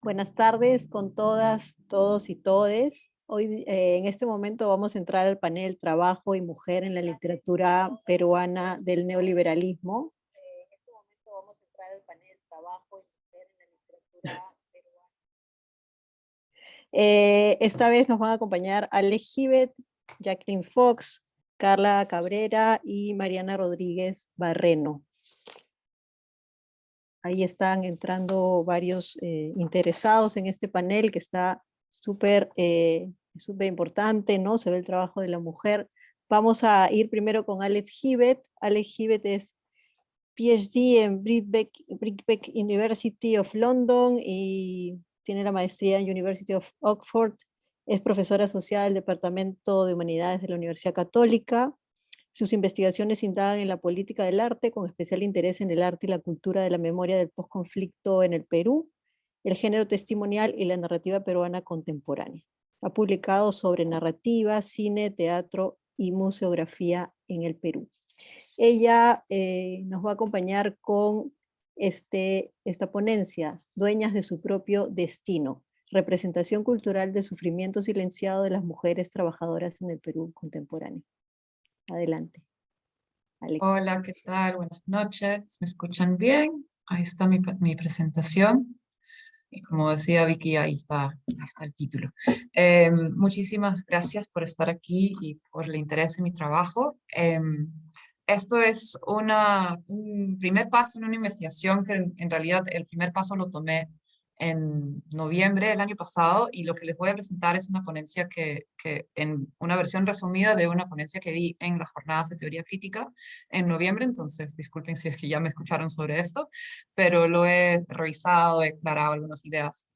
Buenas tardes con todas, todos y todes. Hoy, en este momento, vamos a entrar al panel Trabajo y Mujer en la literatura peruana del neoliberalismo. En este momento vamos a entrar al panel Trabajo y Mujer en la literatura peruana. Esta vez nos van a acompañar Alex Gibet, Jacqueline Fox, Carla Cabrera y Mariana Rodríguez Barreno. Ahí están entrando varios interesados en este panel que está súper importante, ¿no? Se ve el trabajo de la mujer. Vamos a ir primero con Alex Gibet. Alex Gibet es PhD en Birkbeck University of London y tiene la maestría en University of Oxford. Es profesora asociada del Departamento de Humanidades de la Universidad Católica. Sus investigaciones indagan en la política del arte, con especial interés en el arte y la cultura de la memoria del posconflicto en el Perú, el género testimonial y la narrativa peruana contemporánea. Ha publicado sobre narrativa, cine, teatro y museografía en el Perú. Ella nos va a acompañar con esta ponencia, Dueñas de su propio destino, representación cultural del sufrimiento silenciado de las mujeres trabajadoras en el Perú contemporáneo. Adelante, Alex. Hola, ¿qué tal? Buenas noches. ¿Me escuchan bien? Ahí está mi presentación. Y como decía Vicky, ahí está el título. Muchísimas gracias por estar aquí y por el interés en mi trabajo. Esto es un primer paso en una investigación que en realidad el primer paso lo tomé en noviembre del año pasado y lo que les voy a presentar es una ponencia que en una versión resumida de una ponencia que di en las jornadas de teoría crítica en noviembre, entonces disculpen si es que ya me escucharon sobre esto, pero lo he revisado, he aclarado algunas ideas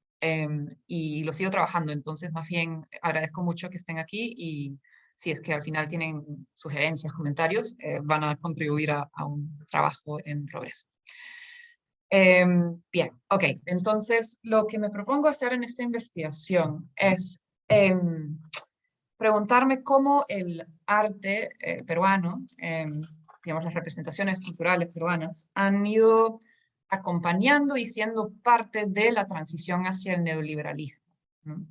y lo sigo trabajando, entonces más bien agradezco mucho que estén aquí y si es que al final tienen sugerencias, comentarios, van a contribuir a un trabajo en progreso. Bien, ok, entonces lo que me propongo hacer en esta investigación es preguntarme cómo el arte peruano, digamos las representaciones culturales peruanas, han ido acompañando y siendo parte de la transición hacia el neoliberalismo, ¿no?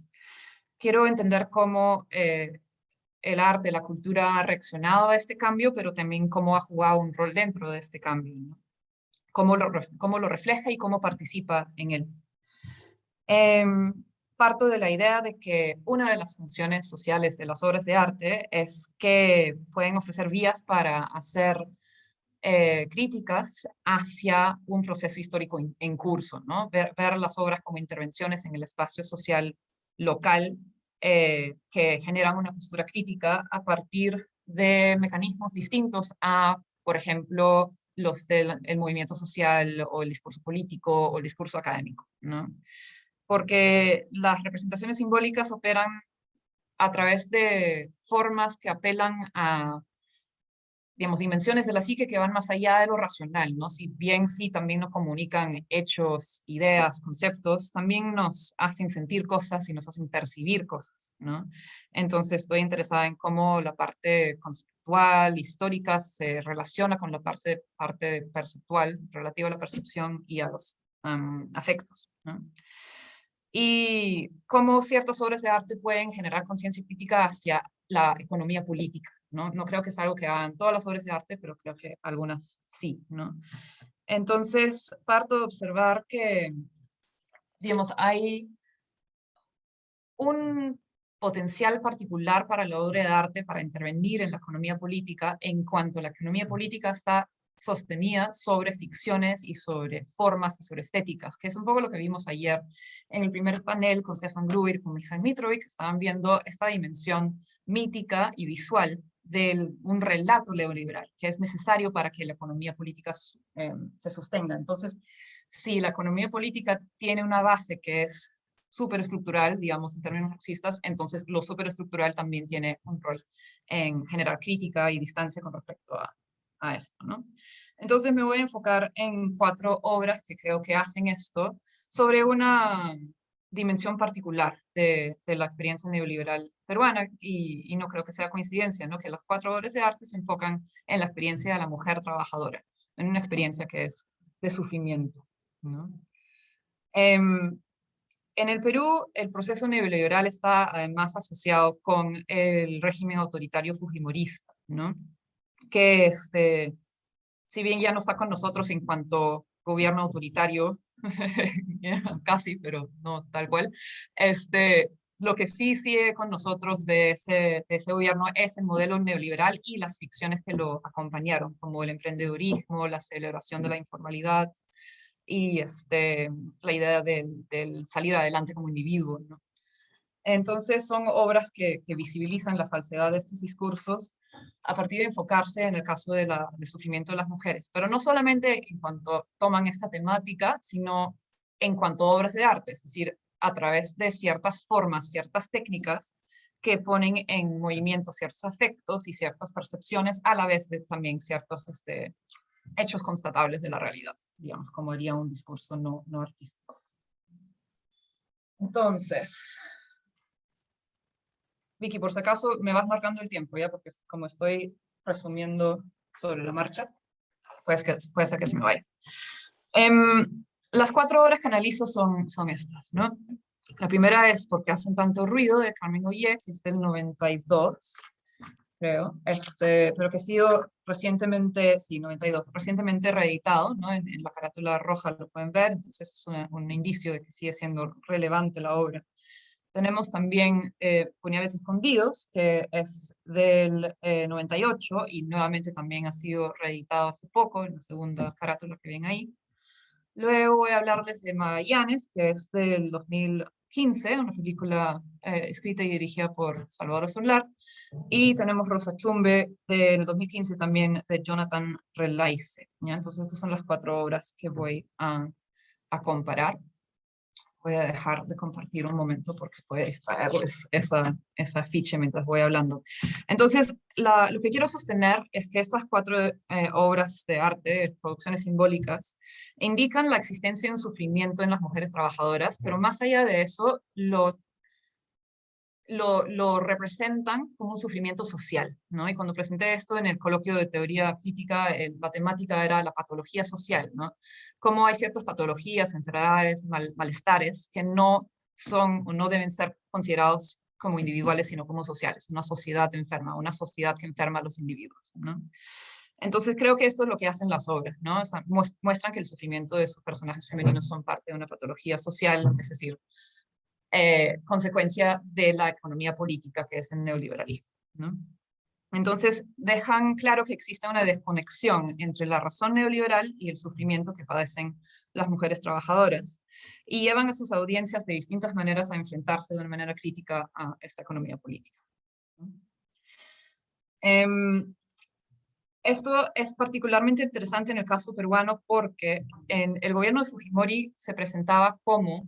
Quiero entender cómo el arte, la cultura ha reaccionado a este cambio, pero también cómo ha jugado un rol dentro de este cambio, ¿no? Cómo lo refleja y cómo participa en él. Parto de la idea de que una de las funciones sociales de las obras de arte es que pueden ofrecer vías para hacer críticas hacia un proceso histórico en curso, ¿no? Ver las obras como intervenciones en el espacio social local que generan una postura crítica a partir de mecanismos distintos a, por ejemplo, los del el movimiento social o el discurso político o el discurso académico, ¿no? Porque las representaciones simbólicas operan a través de formas que apelan a, digamos, dimensiones de la psique que van más allá de lo racional, ¿no? Si bien sí también nos comunican hechos, ideas, conceptos, también nos hacen sentir cosas y nos hacen percibir cosas, ¿no? Entonces estoy interesada en cómo la parte conceptual, histórica, se relaciona con la parte perceptual, relativa a la percepción y a los afectos, ¿no? Y cómo ciertas obras de arte pueden generar conciencia crítica hacia la economía política, ¿no? No creo que es algo que hagan todas las obras de arte, pero creo que algunas sí, ¿no? Entonces, parto de observar que, digamos, hay un potencial particular para la obra de arte para intervenir en la economía política en cuanto la economía política está sostenida sobre ficciones y sobre formas y sobre estéticas, que es un poco lo que vimos ayer en el primer panel con Stefan Gruber y con Mijail Mitrovic, que estaban viendo esta dimensión mítica y visual de un relato neoliberal, que es necesario para que la economía política se sostenga. Entonces, si la economía política tiene una base que es superestructural, digamos, en términos marxistas, entonces lo superestructural también tiene un rol en generar crítica y distancia con respecto a esto, ¿no? Entonces me voy a enfocar en 4 obras que creo que hacen esto sobre una dimensión particular de la experiencia neoliberal peruana y no creo que sea coincidencia, ¿no? Que las 4 obras de arte se enfocan en la experiencia de la mujer trabajadora, en una experiencia que es de sufrimiento, ¿no? En el Perú, el proceso neoliberal está además asociado con el régimen autoritario fujimorista, ¿no? Que si bien ya no está con nosotros en cuanto gobierno autoritario, casi, pero no tal cual, lo que sí sigue con nosotros de ese gobierno es el modelo neoliberal y las ficciones que lo acompañaron, como el emprendedurismo, la celebración de la informalidad y la idea del salir adelante como individuo, ¿no? Entonces son obras que visibilizan la falsedad de estos discursos a partir de enfocarse en el caso del sufrimiento de las mujeres, pero no solamente en cuanto toman esta temática, sino en cuanto a obras de arte, es decir, a través de ciertas formas, ciertas técnicas que ponen en movimiento ciertos afectos y ciertas percepciones, a la vez de también ciertos hechos constatables de la realidad, digamos, como diría un discurso no artístico. Entonces, Vicky, por si acaso me vas marcando el tiempo, ¿ya? Porque como estoy resumiendo sobre la marcha, puede ser que se me vaya. Las 4 obras que analizo son estas, ¿no? La primera es Porque hacen tanto ruido, de Carmen Ollé, que es del 92, creo, pero que ha sido recientemente, sí, 92, recientemente reeditado, ¿no? En la carátula roja lo pueden ver, entonces es un indicio de que sigue siendo relevante la obra. Tenemos también Puñales Escondidos, que es del 98 y nuevamente también ha sido reeditado hace poco, en la segunda carátula que ven ahí. Luego voy a hablarles de Magallanes, que es del 2015, una película escrita y dirigida por Salvador Solar. Y tenemos Rosa Chumbe del 2015 también, de Jonathan Relaise, ¿ya? Entonces estas son las 4 obras que voy a comparar. Voy a dejar de compartir un momento porque puede distraerles esa afiche mientras voy hablando. Entonces, lo que quiero sostener es que estas 4 obras de arte, producciones simbólicas, indican la existencia de un sufrimiento en las mujeres trabajadoras, pero más allá de eso, lo representan como un sufrimiento social, ¿no? Y cuando presenté esto en el coloquio de teoría crítica, la temática era la patología social, ¿no? Cómo hay ciertas patologías, enfermedades, malestares que no son o no deben ser considerados como individuales, sino como sociales, una sociedad enferma, una sociedad que enferma a los individuos, ¿no? Entonces creo que esto es lo que hacen las obras, ¿no? O sea, muestran que el sufrimiento de sus personajes femeninos son parte de una patología social, es decir, consecuencia de la economía política que es el neoliberalismo, ¿no? Entonces, dejan claro que existe una desconexión entre la razón neoliberal y el sufrimiento que padecen las mujeres trabajadoras, y llevan a sus audiencias de distintas maneras a enfrentarse de una manera crítica a esta economía política, ¿no? Esto es particularmente interesante en el caso peruano porque en el gobierno de Fujimori se presentaba como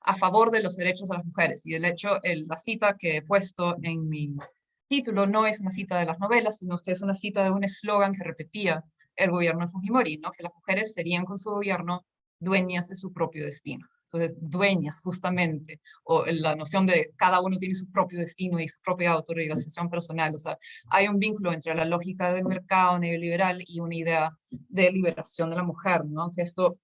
a favor de los derechos de las mujeres. Y de hecho, la cita que he puesto en mi título no es una cita de las novelas, sino que es una cita de un eslogan que repetía el gobierno de Fujimori, ¿no? Que las mujeres serían con su gobierno dueñas de su propio destino. Entonces, dueñas, justamente, o la noción de cada uno tiene su propio destino y su propia autorrealización personal. O sea, hay un vínculo entre la lógica del mercado neoliberal y una idea de liberación de la mujer, ¿no? Que esto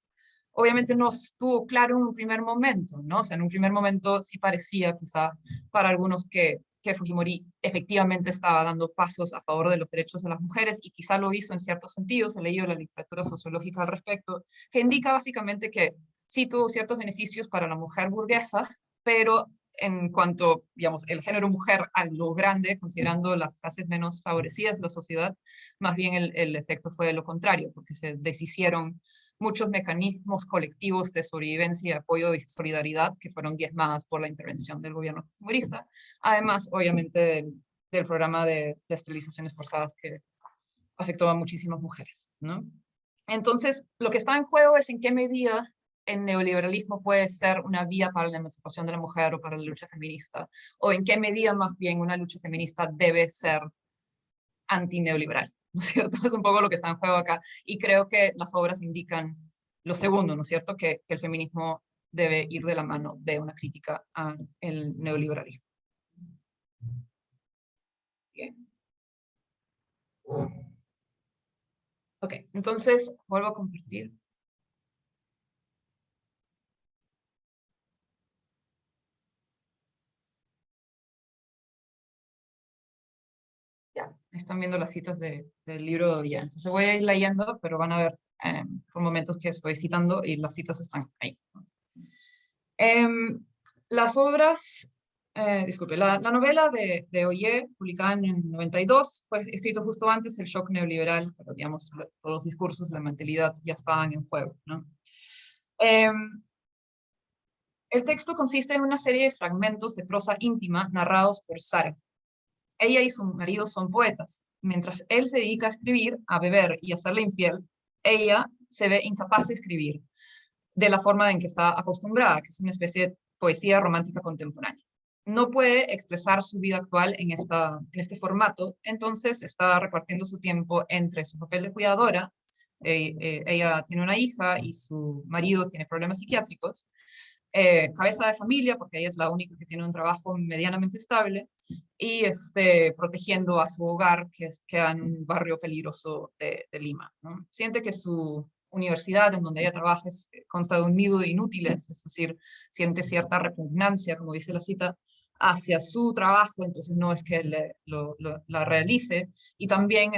obviamente no estuvo claro en un primer momento, ¿no? O sea, en un primer momento sí parecía quizá para algunos que Fujimori efectivamente estaba dando pasos a favor de los derechos de las mujeres y quizá lo hizo en ciertos sentidos. He leído la literatura sociológica al respecto, que indica básicamente que sí tuvo ciertos beneficios para la mujer burguesa, pero en cuanto, digamos, el género mujer a lo grande, considerando las clases menos favorecidas de la sociedad, más bien el efecto fue lo contrario, porque se deshicieron muchos mecanismos colectivos de sobrevivencia, apoyo y solidaridad que fueron diezmadas por la intervención del gobierno fujimorista, además, obviamente, del programa de esterilizaciones forzadas que afectó a muchísimas mujeres, ¿no? Entonces, lo que está en juego es en qué medida el neoliberalismo puede ser una vía para la emancipación de la mujer o para la lucha feminista, o en qué medida más bien una lucha feminista debe ser antineoliberal, ¿no es cierto? Es un poco lo que está en juego acá, y creo que las obras indican lo segundo, ¿no es cierto? Que el feminismo debe ir de la mano de una crítica al neoliberalismo. Bien. Ok, entonces vuelvo a compartir. Están viendo las citas del libro de Ollé. Entonces voy a ir leyendo, pero van a ver por momentos que estoy citando y las citas están ahí. Las obras, disculpe, la novela de Ollé, publicada en el 92, fue escrito justo antes del shock neoliberal, pero digamos, todos los discursos de la mentalidad ya estaban en juego, ¿no? El texto consiste en una serie de fragmentos de prosa íntima narrados por Sara. Ella y su marido son poetas. Mientras él se dedica a escribir, a beber y a serle infiel, ella se ve incapaz de escribir de la forma en que está acostumbrada, que es una especie de poesía romántica contemporánea. No puede expresar su vida actual en este formato, entonces está repartiendo su tiempo entre su papel de cuidadora, ella tiene una hija y su marido tiene problemas psiquiátricos, cabeza de familia, porque ella es la única que tiene un trabajo medianamente estable, y protegiendo a su hogar, que queda en un barrio peligroso de Lima, ¿no? Siente que su universidad en donde ella trabaja consta de un nido de inútiles, es decir, siente cierta repugnancia, como dice la cita, hacia su trabajo, entonces no es que la realice, y también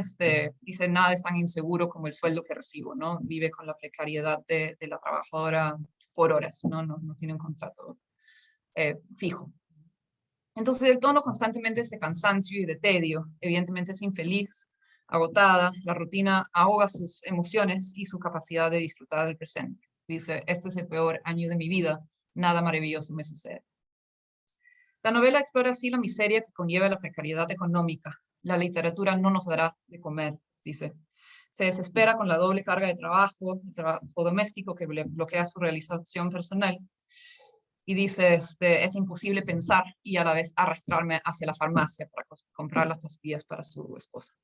dice, nada es tan inseguro como el sueldo que recibo, ¿no? Vive con la precariedad de la trabajadora por horas, no tiene un contrato fijo. Entonces el tono constantemente es de cansancio y de tedio, evidentemente es infeliz, agotada, la rutina ahoga sus emociones y su capacidad de disfrutar del presente. Dice, este es el peor año de mi vida, nada maravilloso me sucede. La novela explora así la miseria que conlleva la precariedad económica. La literatura no nos dará de comer, dice. Se desespera con la doble carga de trabajo, el trabajo doméstico que bloquea su realización personal. Y dice, es imposible pensar y a la vez arrastrarme hacia la farmacia para comprar las pastillas para su esposo.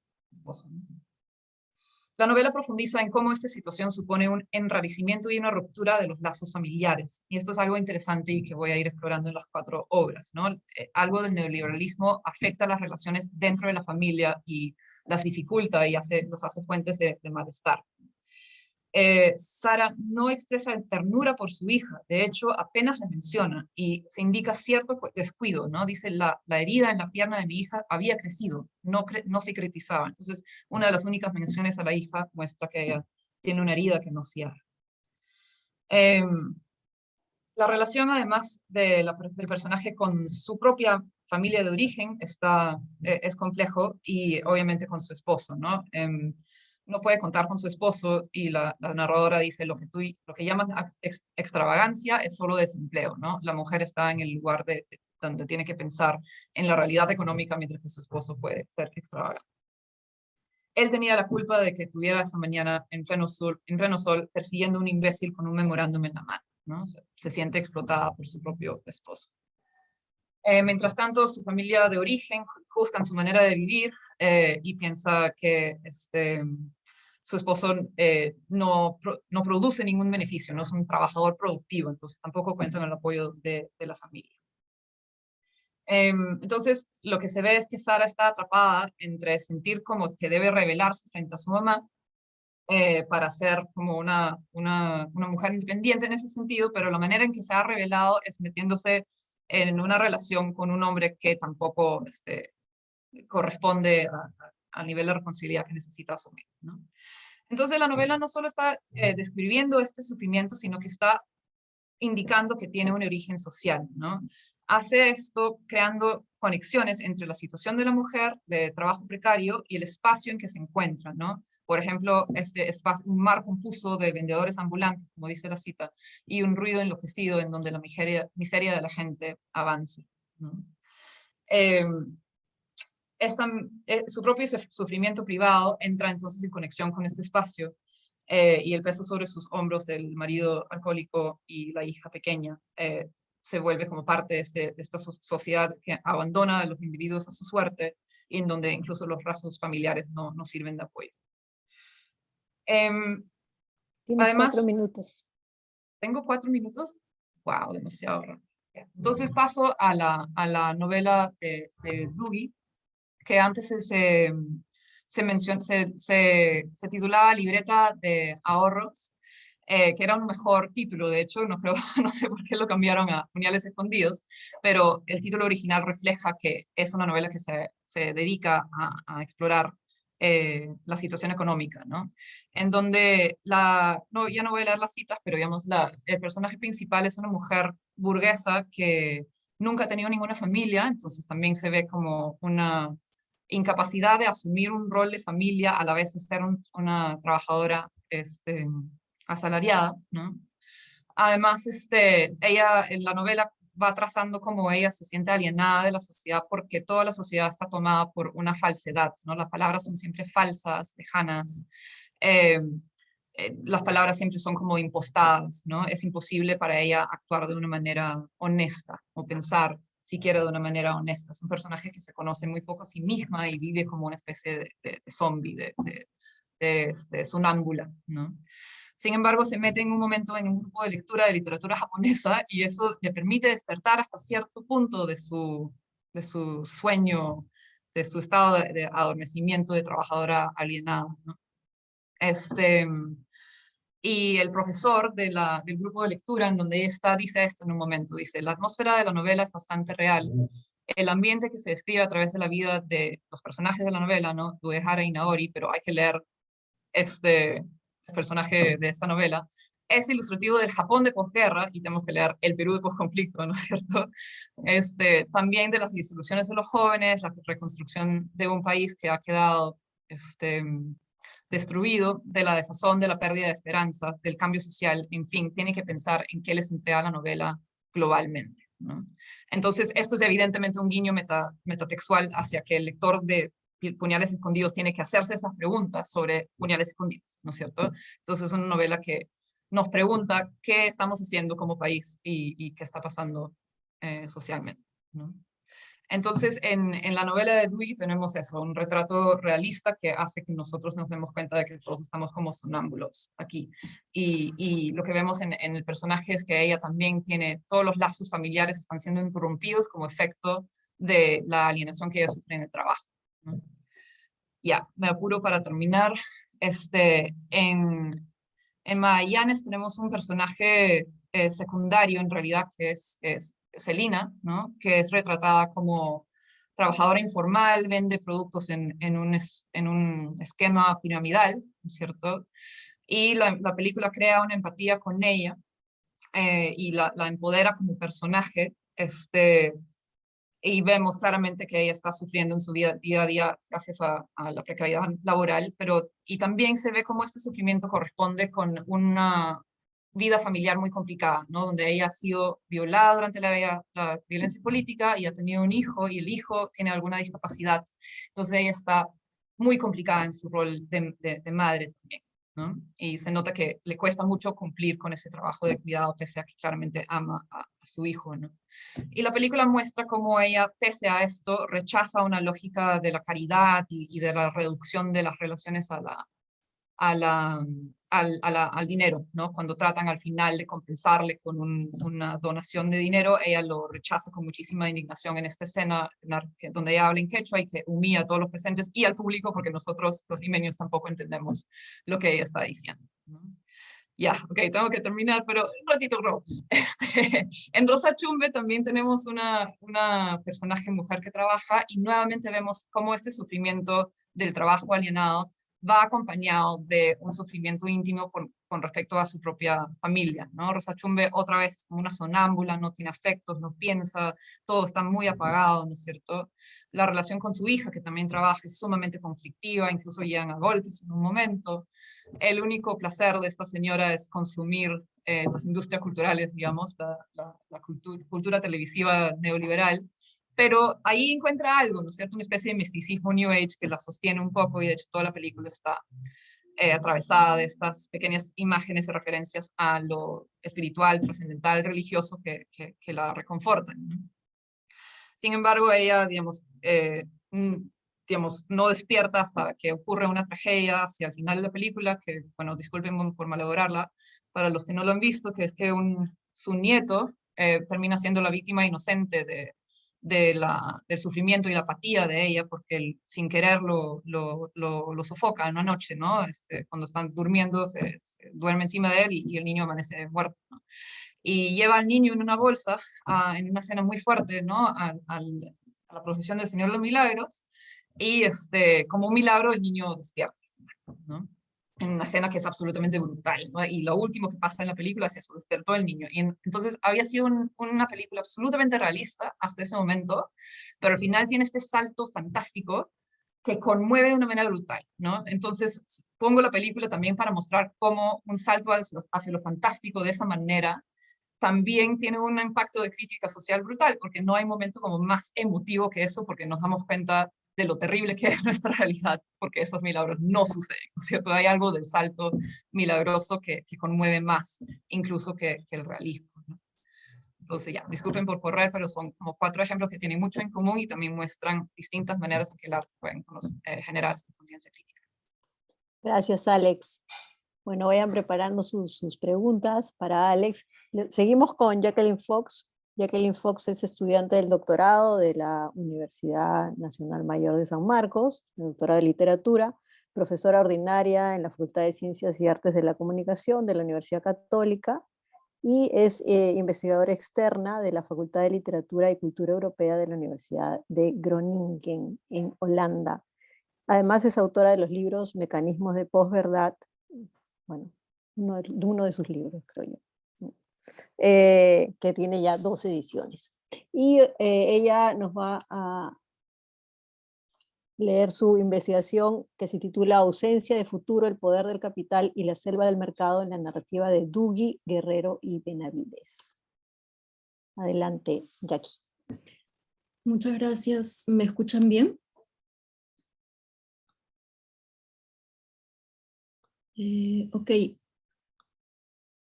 La novela profundiza en cómo esta situación supone un enrarecimiento y una ruptura de los lazos familiares. Y esto es algo interesante y que voy a ir explorando en las 4 obras, ¿no? Algo del neoliberalismo afecta las relaciones dentro de la familia y las dificulta y los hace fuentes de malestar. Sara no expresa ternura por su hija, de hecho apenas la menciona y se indica cierto descuido, ¿no? Dice, la herida en la pierna de mi hija había crecido, no cicatrizaba. Entonces, una de las únicas menciones a la hija muestra que ella tiene una herida que no cierra. La relación, además del personaje con su propia familia de origen, es complejo y obviamente con su esposo, ¿no? No puede contar con su esposo y la narradora dice lo que llamas extravagancia es solo desempleo, ¿no? La mujer está en el lugar donde tiene que pensar en la realidad económica mientras que su esposo puede ser extravagante. Él tenía la culpa de que tuviera esa mañana en pleno sol persiguiendo a un imbécil con un memorándum en la mano, ¿no? Se siente explotada por su propio esposo. Mientras tanto, su familia de origen juzgan su manera de vivir y piensa que su esposo no produce ningún beneficio, no es un trabajador productivo, entonces tampoco cuenta con el apoyo de la familia. Entonces, lo que se ve es que Sara está atrapada entre sentir como que debe rebelarse frente a su mamá para ser como una mujer independiente en ese sentido, pero la manera en que se ha revelado es metiéndose en una relación con un hombre que tampoco corresponde al nivel de responsabilidad que necesita asumir, ¿no? Entonces la novela no solo está describiendo este sufrimiento, sino que está indicando que tiene un origen social, ¿no? Hace esto creando conexiones entre la situación de la mujer de trabajo precario y el espacio en que se encuentra, ¿no? Por ejemplo, este espacio, un mar confuso de vendedores ambulantes, como dice la cita, y un ruido enloquecido en donde la miseria de la gente avanza, ¿no? Su propio sufrimiento privado entra entonces en conexión con este espacio y el peso sobre sus hombros del marido alcohólico y la hija pequeña se vuelve como parte de esta sociedad que abandona a los individuos a su suerte y en donde incluso los lazos familiares no sirven de apoyo. Tienes Además, 4 minutos. ¿Tengo 4 minutos? Wow, demasiado rápido. Entonces paso a la novela de Dewey, que antes se titulaba Libreta de ahorros. que era un mejor título, de hecho, no creo, no sé por qué lo cambiaron a Puñales Escondidos, pero el título original refleja que es una novela que se dedica a explorar la situación económica, ¿no? En donde, no, ya no voy a leer las citas, pero digamos, el personaje principal es una mujer burguesa que nunca ha tenido ninguna familia, entonces también se ve como una incapacidad de asumir un rol de familia a la vez de ser una trabajadora asalariada, ¿no? Además, ella en la novela va trazando cómo ella se siente alienada de la sociedad porque toda la sociedad está tomada por una falsedad, ¿no? Las palabras son siempre falsas, lejanas, eh, las palabras siempre son como impostadas, ¿no? Es imposible para ella actuar de una manera honesta o pensar siquiera de una manera honesta. Es un personaje que se conoce muy poco a sí misma y vive como una especie de zombie, de sonámbula, ¿no? Sin embargo, se mete en un momento en un grupo de lectura de literatura japonesa y eso le permite despertar hasta cierto punto de su sueño, de su estado de adormecimiento de trabajadora alienada, ¿no? Este, y el profesor del grupo de lectura en donde ella está dice esto en un momento, dice, la atmósfera de la novela es bastante real. El ambiente que se describe a través de la vida de los personajes de la novela, ¿no? Uehara y Naori, pero hay que leer el personaje de esta novela, es ilustrativo del Japón de posguerra, y tenemos que leer el Perú de posconflicto, ¿no es cierto? También de las disoluciones de los jóvenes, la reconstrucción de un país que ha quedado destruido, de la desazón, de la pérdida de esperanzas, del cambio social, en fin, tiene que pensar en qué les entrega la novela globalmente, ¿no? Entonces, esto es evidentemente un guiño metatextual hacia que el lector de Puñales Escondidos tiene que hacerse esas preguntas sobre Puñales Escondidos, ¿no es cierto? Entonces es una novela que nos pregunta qué estamos haciendo como país y qué está pasando socialmente, ¿no? Entonces, en la novela de Dewey tenemos eso, un retrato realista que hace que nosotros nos demos cuenta de que todos estamos como sonámbulos aquí. Y lo que vemos en el personaje es que ella también tiene, todos los lazos familiares están siendo interrumpidos como efecto de la alienación que ella sufre en el trabajo, ¿no? Ya, me apuro para terminar. En Magallanes tenemos un personaje secundario, en realidad, que es Celina, ¿no? Que es retratada como trabajadora informal, vende productos en un esquema piramidal, ¿no es cierto? Y la película crea una empatía con ella y la empodera como personaje. Y vemos claramente que ella está sufriendo en su vida día a día gracias a la precariedad laboral, y también se ve cómo este sufrimiento corresponde con una vida familiar muy complicada, ¿no? Donde ella ha sido violada durante la violencia política y ha tenido un hijo, y el hijo tiene alguna discapacidad. Entonces ella está muy complicada en su rol de madre también, ¿no? Y se nota que le cuesta mucho cumplir con ese trabajo de cuidado, pese a que claramente ama a su hijo, ¿no? Y la película muestra cómo ella, pese a esto, rechaza una lógica de la caridad y de la reducción de las relaciones a la, al dinero, ¿no? Cuando tratan al final de compensarle con una donación de dinero, ella lo rechaza con muchísima indignación en esta escena donde ella habla en quechua y que humilla a todos los presentes y al público, porque nosotros, los limeños, tampoco entendemos lo que ella está diciendo, ¿no? Ya, ok, tengo que terminar, pero un ratito, Ro. En Rosa Chumbe también tenemos una personaje mujer que trabaja y nuevamente vemos cómo este sufrimiento del trabajo alienado va acompañado de un sufrimiento íntimo con respecto a su propia familia, ¿no? Rosa Chumbe otra vez es como una sonámbula, no tiene afectos, no piensa, todo está muy apagado, ¿no es cierto? La relación con su hija, que también trabaja, es sumamente conflictiva, incluso llegan a golpes en un momento. El único placer de esta señora es consumir las industrias culturales, digamos, la cultura televisiva neoliberal, pero ahí encuentra algo, ¿no es cierto? Una especie de misticismo New Age que la sostiene un poco, y de hecho toda la película está atravesada de estas pequeñas imágenes y referencias a lo espiritual, trascendental, religioso que la reconfortan, ¿no? Sin embargo, ella, digamos, no despierta hasta que ocurre una tragedia hacia el final de la película, que, bueno, disculpen por malograrla, para los que no lo han visto, que es que su nieto termina siendo la víctima inocente del sufrimiento y la apatía de ella, porque sin querer lo sofoca en una noche, ¿no? Cuando están durmiendo, se duerme encima de él y el niño amanece muerto, ¿no? Y lleva al niño en una bolsa, en una escena muy fuerte, ¿no? A la procesión del Señor de los Milagros, y como un milagro el niño despierta, ¿no? En una escena que es absolutamente brutal, ¿no? Y lo último que pasa en la película es eso, despertó el niño. Y entonces había sido una película absolutamente realista hasta ese momento, pero al final tiene este salto fantástico que conmueve de una manera brutal, ¿no? Entonces pongo la película también para mostrar cómo un salto hacia lo fantástico de esa manera también tiene un impacto de crítica social brutal, porque no hay momento como más emotivo que eso, porque nos damos cuenta de lo terrible que es nuestra realidad, porque esos milagros no suceden, ¿no es cierto? Hay algo del salto milagroso que conmueve más, incluso que el realismo, ¿no? Entonces ya, disculpen por correr, pero son como 4 ejemplos que tienen mucho en común y también muestran distintas maneras en que el arte puede generar esta conciencia crítica. Gracias, Alex. Bueno, vayan preparando sus preguntas para Alex. Seguimos con Jacqueline Fox. Jacqueline Fox es estudiante del doctorado de la Universidad Nacional Mayor de San Marcos, doctorado de literatura, profesora ordinaria en la Facultad de Ciencias y Artes de la Comunicación de la Universidad Católica y es investigadora externa de la Facultad de Literatura y Cultura Europea de la Universidad de Groningen, en Holanda. Además es autora de los libros Mecanismos de Posverdad, bueno, uno de sus libros, creo yo, que tiene ya 2 ediciones. Y ella nos va a leer su investigación que se titula Ausencia de futuro, el poder del capital y la selva del mercado en la narrativa de Dugui, Guerrero y Benavides. Adelante, Jackie. Muchas gracias. ¿Me escuchan bien? Ok.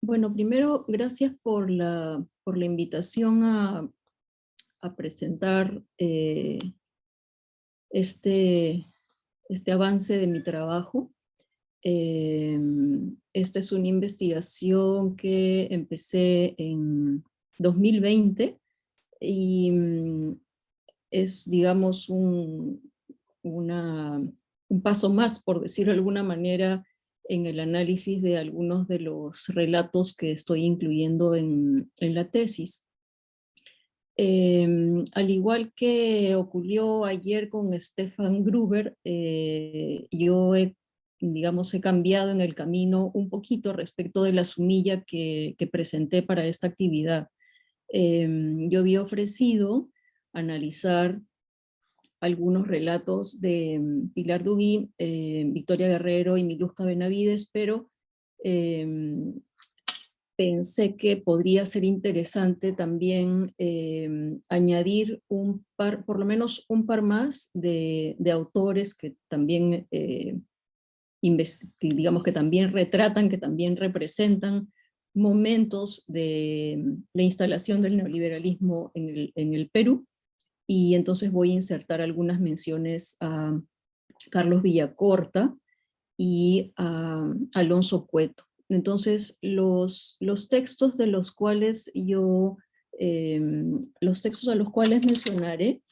Bueno, primero, gracias por la invitación a presentar este avance de mi trabajo. Esta es una investigación que empecé en 2020 y es, digamos, un paso más, por decirlo de alguna manera, en el análisis de algunos de los relatos que estoy incluyendo en la tesis. Al igual que ocurrió ayer con Stefan Gruber, yo he cambiado en el camino un poquito respecto de la sumilla que presenté para esta actividad. Yo había ofrecido analizar algunos relatos de Pilar Dugui, Victoria Guerrero y Miluska Benavides, pero pensé que podría ser interesante también añadir por lo menos un par más de autores que también, digamos que también retratan, que también representan momentos de la instalación del neoliberalismo en el Perú, y entonces voy a insertar algunas menciones a Carlos Villacorta y a Alonso Cueto. Entonces, los textos de los cuales los textos a los cuales mencionaré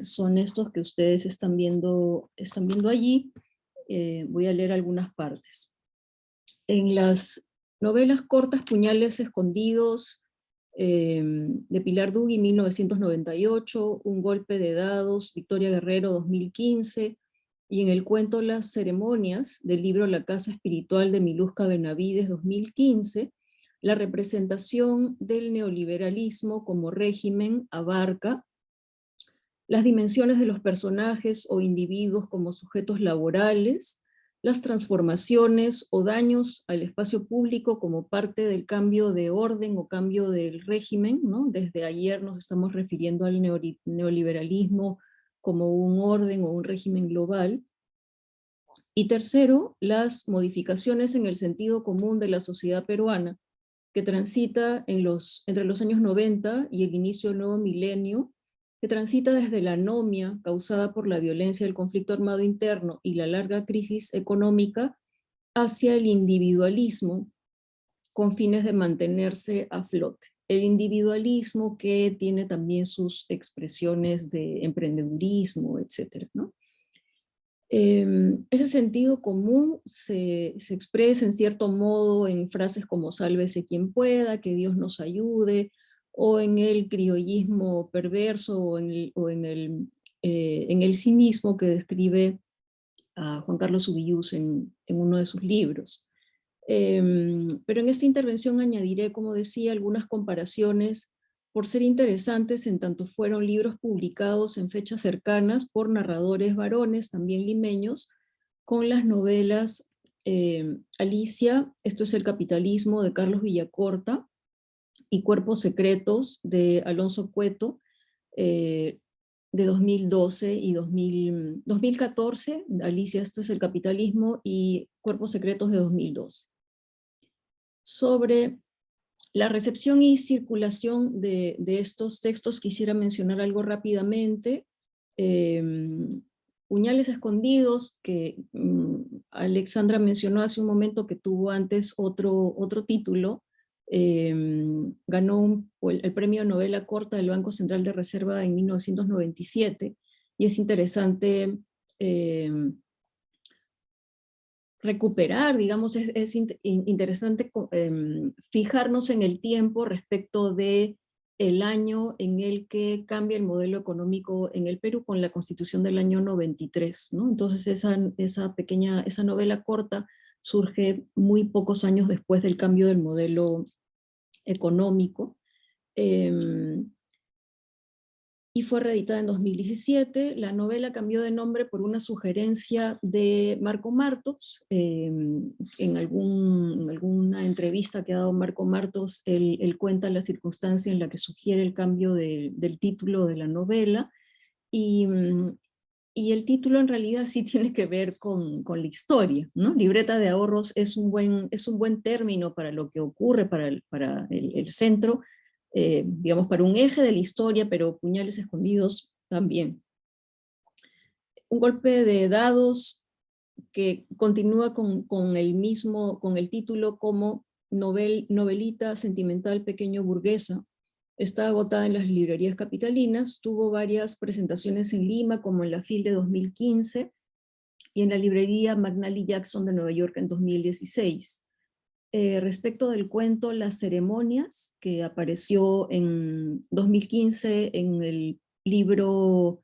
son estos que ustedes están viendo allí. Voy a leer algunas partes. En las novelas cortas Puñales Escondidos, de Pilar Dugui, 1998, Un golpe de dados, Victoria Guerrero, 2015, y en el cuento Las ceremonias, del libro La casa espiritual de Miluska Benavides, 2015, la representación del neoliberalismo como régimen abarca las dimensiones de los personajes o individuos como sujetos laborales, las transformaciones o daños al espacio público como parte del cambio de orden o cambio del régimen, ¿no? Desde ayer nos estamos refiriendo al neoliberalismo como un orden o un régimen global. Y tercero, las modificaciones en el sentido común de la sociedad peruana, que transita entre los años 90 y el inicio del nuevo milenio, que transita desde la anomia causada por la violencia del conflicto armado interno y la larga crisis económica hacia el individualismo con fines de mantenerse a flote. el individualismo, que tiene también sus expresiones de emprendedurismo, etcétera, ¿no? Ese sentido común se expresa en cierto modo en frases como sálvese quien pueda, que Dios nos ayude, o en el criollismo perverso, o en el cinismo que describe a Juan Carlos Ubillús en uno de sus libros. Pero en esta intervención añadiré, como decía, algunas comparaciones por ser interesantes en tanto fueron libros publicados en fechas cercanas por narradores varones, también limeños, con las novelas Alicia, Esto es el capitalismo, de Carlos Villacorta, y Cuerpos secretos, de Alonso Cueto, de 2012 y 2014, Alicia, Esto es el capitalismo, y Cuerpos secretos, de 2012. Sobre la recepción y circulación de estos textos quisiera mencionar algo rápidamente. Puñales escondidos, que Alexandra mencionó hace un momento, que tuvo antes otro título, ganó el premio Novela Corta del Banco Central de Reserva en 1997, y es interesante recuperar, digamos, es interesante fijarnos en el tiempo respecto de el año en el que cambia el modelo económico en el Perú con la Constitución del año 93, ¿no? Entonces esa novela corta surge muy pocos años después del cambio del modelo económico, y fue reeditada en 2017. La novela cambió de nombre por una sugerencia de Marco Martos. En alguna entrevista que ha dado Marco Martos, él cuenta la circunstancia en la que sugiere el cambio del título de la novela, y el título en realidad sí tiene que ver con la historia, ¿no? Libreta de ahorros es un buen término para lo que ocurre para el centro, digamos, para un eje de la historia, pero Puñales escondidos también. Un golpe de dados que continúa con el título como novelita sentimental pequeño burguesa. Está agotada en las librerías capitalinas, tuvo varias presentaciones en Lima, como en la FIL de 2015, y en la librería McNally Jackson de Nueva York en 2016. Respecto del cuento Las ceremonias, que apareció en 2015 en el libro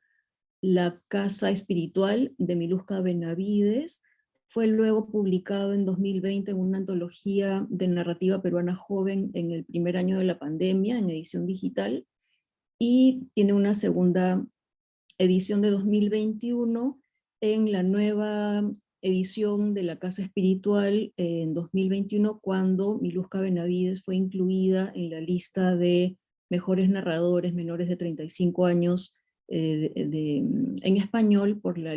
La casa espiritual de Miluska Benavides, fue luego publicado en 2020 en una antología de narrativa peruana joven en el primer año de la pandemia, en edición digital, y tiene una segunda edición de 2021 en la nueva edición de La Casa Espiritual en 2021, cuando Miluska Benavides fue incluida en la lista de mejores narradores menores de 35 años en español por la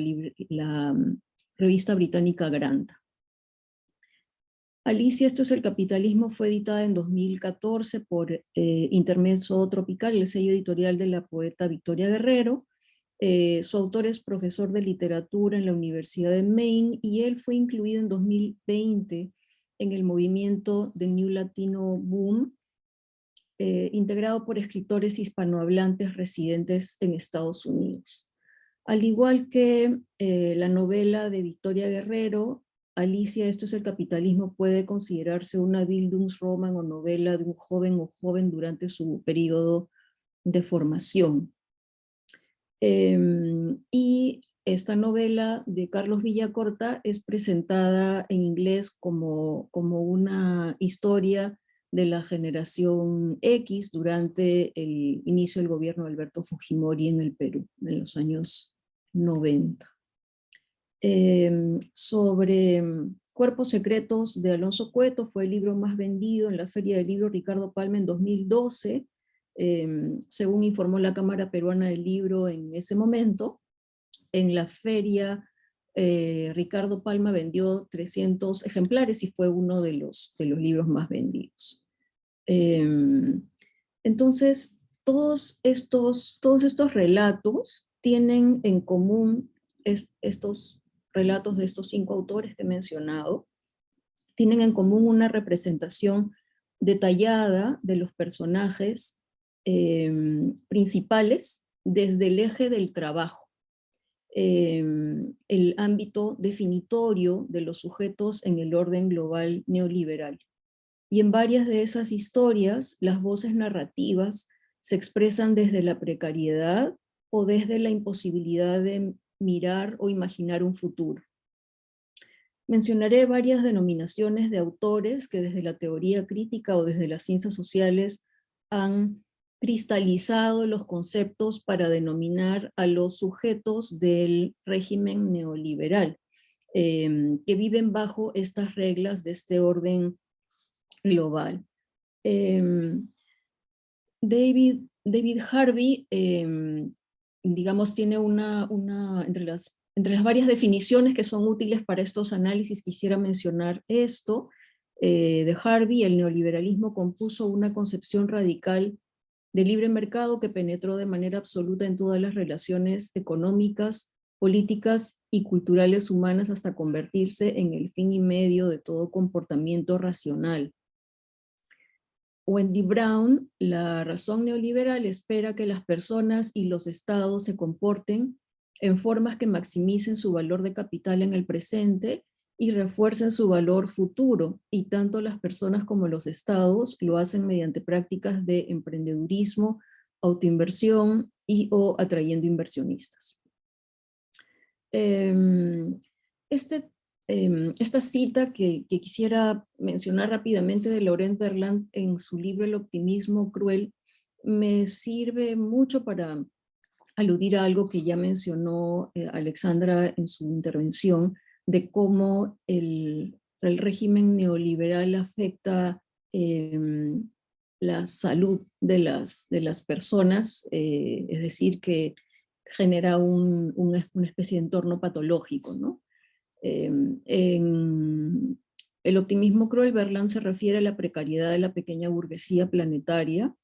revista británica Granta. Alicia, Esto es el capitalismo, fue editada en 2014 por Intermezzo Tropical, el sello editorial de la poeta Victoria Guerrero. Su autor es profesor de literatura en la Universidad de Maine, y él fue incluido en 2020 en el movimiento del New Latino Boom, integrado por escritores hispanohablantes residentes en Estados Unidos. Al igual que la novela de Victoria Guerrero, Alicia, Esto es el capitalismo, puede considerarse una Bildungsroman o novela de un joven o joven durante su periodo de formación. Y esta novela de Carlos Villacorta es presentada en inglés como una historia de la generación X durante el inicio del gobierno de Alberto Fujimori en el Perú, en los años 90. Sobre Cuerpos secretos, de Alonso Cueto, fue el libro más vendido en la Feria del Libro Ricardo Palma en 2012, según informó la Cámara Peruana del Libro en ese momento. En la feria, Ricardo Palma vendió 300 ejemplares y fue uno de los libros más vendidos. Entonces, todos estos relatos tienen en común, estos relatos de estos 5 autores que he mencionado, tienen en común una representación detallada de los personajes principales desde el eje del trabajo, el ámbito definitorio de los sujetos en el orden global neoliberal. Y en varias de esas historias, las voces narrativas se expresan desde la precariedad o desde la imposibilidad de mirar o imaginar un futuro. Mencionaré varias denominaciones de autores que desde la teoría crítica o desde las ciencias sociales han cristalizado los conceptos para denominar a los sujetos del régimen neoliberal, que viven bajo estas reglas de este orden global. David Harvey, digamos, tiene entre las varias definiciones que son útiles para estos análisis, quisiera mencionar esto. De Harvey, el neoliberalismo compuso una concepción radical de libre mercado que penetró de manera absoluta en todas las relaciones económicas, políticas y culturales humanas hasta convertirse en el fin y medio de todo comportamiento racional. Wendy Brown, la razón neoliberal espera que las personas y los estados se comporten en formas que maximicen su valor de capital en el presente y refuercen su valor futuro, y tanto las personas como los estados lo hacen mediante prácticas de emprendedurismo, autoinversión o atrayendo inversionistas. Esta cita que quisiera mencionar rápidamente de Laurent Berland en su libro El optimismo cruel me sirve mucho para aludir a algo que ya mencionó Alexandra en su intervención, de cómo el régimen neoliberal afecta la salud de las personas, es decir, que genera una especie de entorno patológico, ¿no? En El optimismo cruel, Berland se refiere a la precariedad de la pequeña burguesía planetaria,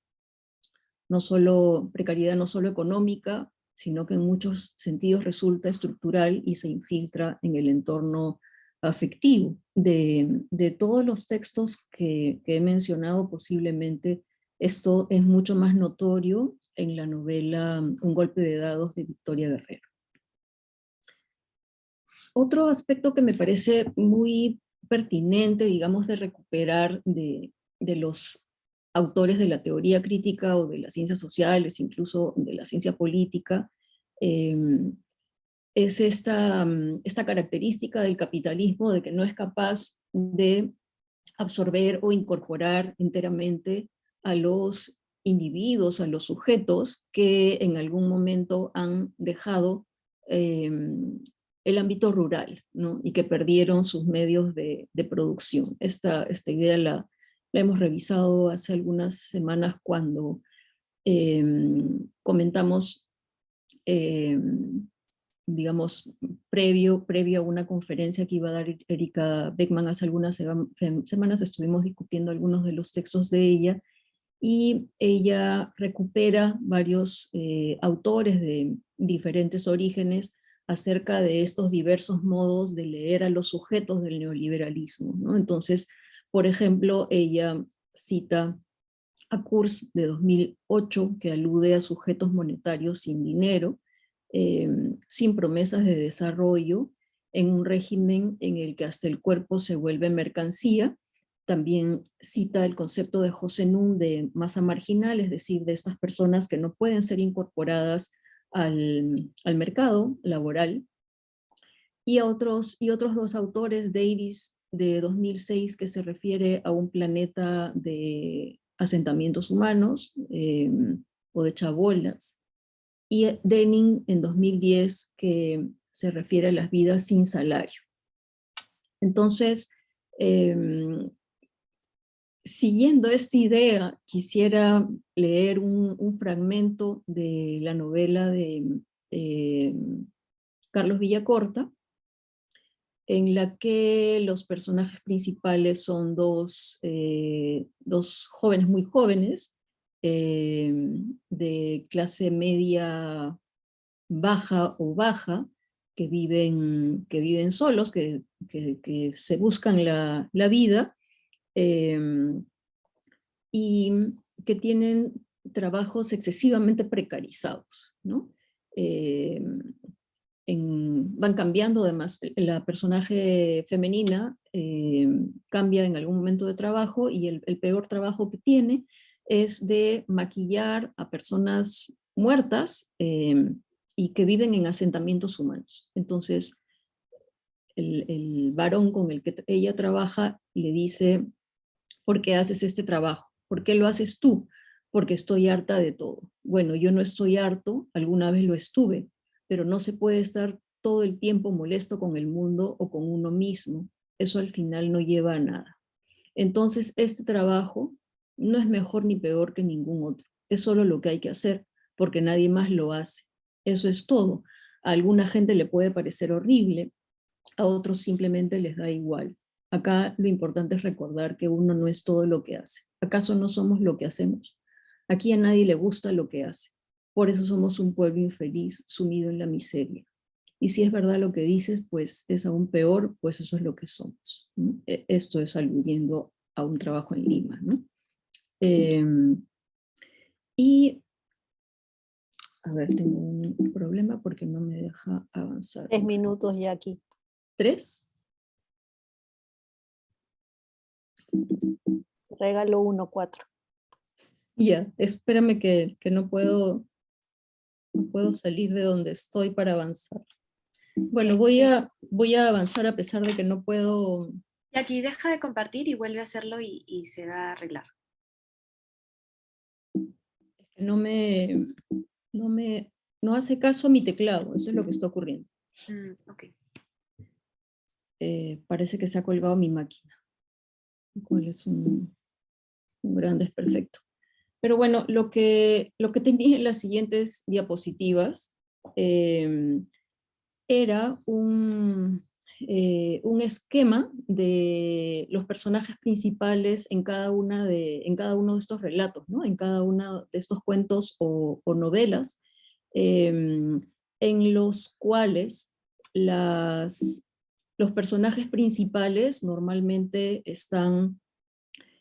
precariedad no solo económica, sino que en muchos sentidos resulta estructural y se infiltra en el entorno afectivo. De todos los textos que he mencionado, posiblemente esto es mucho más notorio en la novela Un golpe de dados de Victoria Guerrero. Otro aspecto que me parece muy pertinente, digamos, de recuperar de los autores de la teoría crítica o de las ciencias sociales, incluso de la ciencia política, es esta característica del capitalismo de que no es capaz de absorber o incorporar enteramente a los individuos, a los sujetos que en algún momento han dejado el ámbito rural, ¿no? Y que perdieron sus medios de producción. Esta idea la hemos revisado hace algunas semanas cuando comentamos, digamos, previo a una conferencia que iba a dar Erika Beckman hace algunas semanas, estuvimos discutiendo algunos de los textos de ella, y ella recupera varios autores de diferentes orígenes acerca de estos diversos modos de leer a los sujetos del neoliberalismo, ¿no? Entonces, por ejemplo, ella cita a Kurz de 2008, que alude a sujetos monetarios sin dinero, sin promesas de desarrollo, en un régimen en el que hasta el cuerpo se vuelve mercancía. También cita el concepto de José Nun de masa marginal, es decir, de estas personas que no pueden ser incorporadas al mercado laboral. Y otros dos autores, Davis de 2006, que se refiere a un planeta de asentamientos humanos o de chabolas, y Denning en 2010, que se refiere a las vidas sin salario. Entonces, siguiendo esta idea, quisiera leer un fragmento de la novela de Carlos Villacorta, en la que los personajes principales son dos jóvenes, muy jóvenes, de clase media baja o baja, que viven solos, que se buscan la vida, y que tienen trabajos excesivamente precarizados, ¿no? Van cambiando, además, la personaje femenina cambia en algún momento de trabajo, y el peor trabajo que tiene es de maquillar a personas muertas y que viven en asentamientos humanos. Entonces, el varón con el que ella trabaja le dice: ¿por qué haces este trabajo? ¿Por qué lo haces tú? Porque estoy harta de todo. Bueno, yo no estoy harto, alguna vez lo estuve, pero no se puede estar todo el tiempo molesto con el mundo o con uno mismo. Eso al final no lleva a nada. Entonces, este trabajo no es mejor ni peor que ningún otro. Es solo lo que hay que hacer, porque nadie más lo hace. Eso es todo. A alguna gente le puede parecer horrible, a otros simplemente les da igual. Acá lo importante es recordar que uno no es todo lo que hace. ¿Acaso no somos lo que hacemos? Aquí a nadie le gusta lo que hace. Por eso somos un pueblo infeliz, sumido en la miseria. Y si es verdad lo que dices, pues es aún peor, pues eso es lo que somos, ¿no? Esto es aludiendo a un trabajo en Lima, ¿no? Y, a ver, tengo un problema porque no me deja avanzar. 3 minutos ya aquí. 3. Regalo 1, 4. Ya, espérame que no puedo salir de donde estoy para avanzar. Bueno, voy a avanzar a pesar de que no puedo. Y aquí deja de compartir y vuelve a hacerlo y se va a arreglar. Es que no hace caso a mi teclado, eso es lo que está ocurriendo. Ok. Parece que se ha colgado mi máquina, lo cual es un gran desperfecto. Pero bueno, lo que tenía en las siguientes diapositivas era un esquema de los personajes principales en cada uno de estos relatos, ¿no? En cada uno de estos cuentos o novelas, en los cuales los personajes principales normalmente están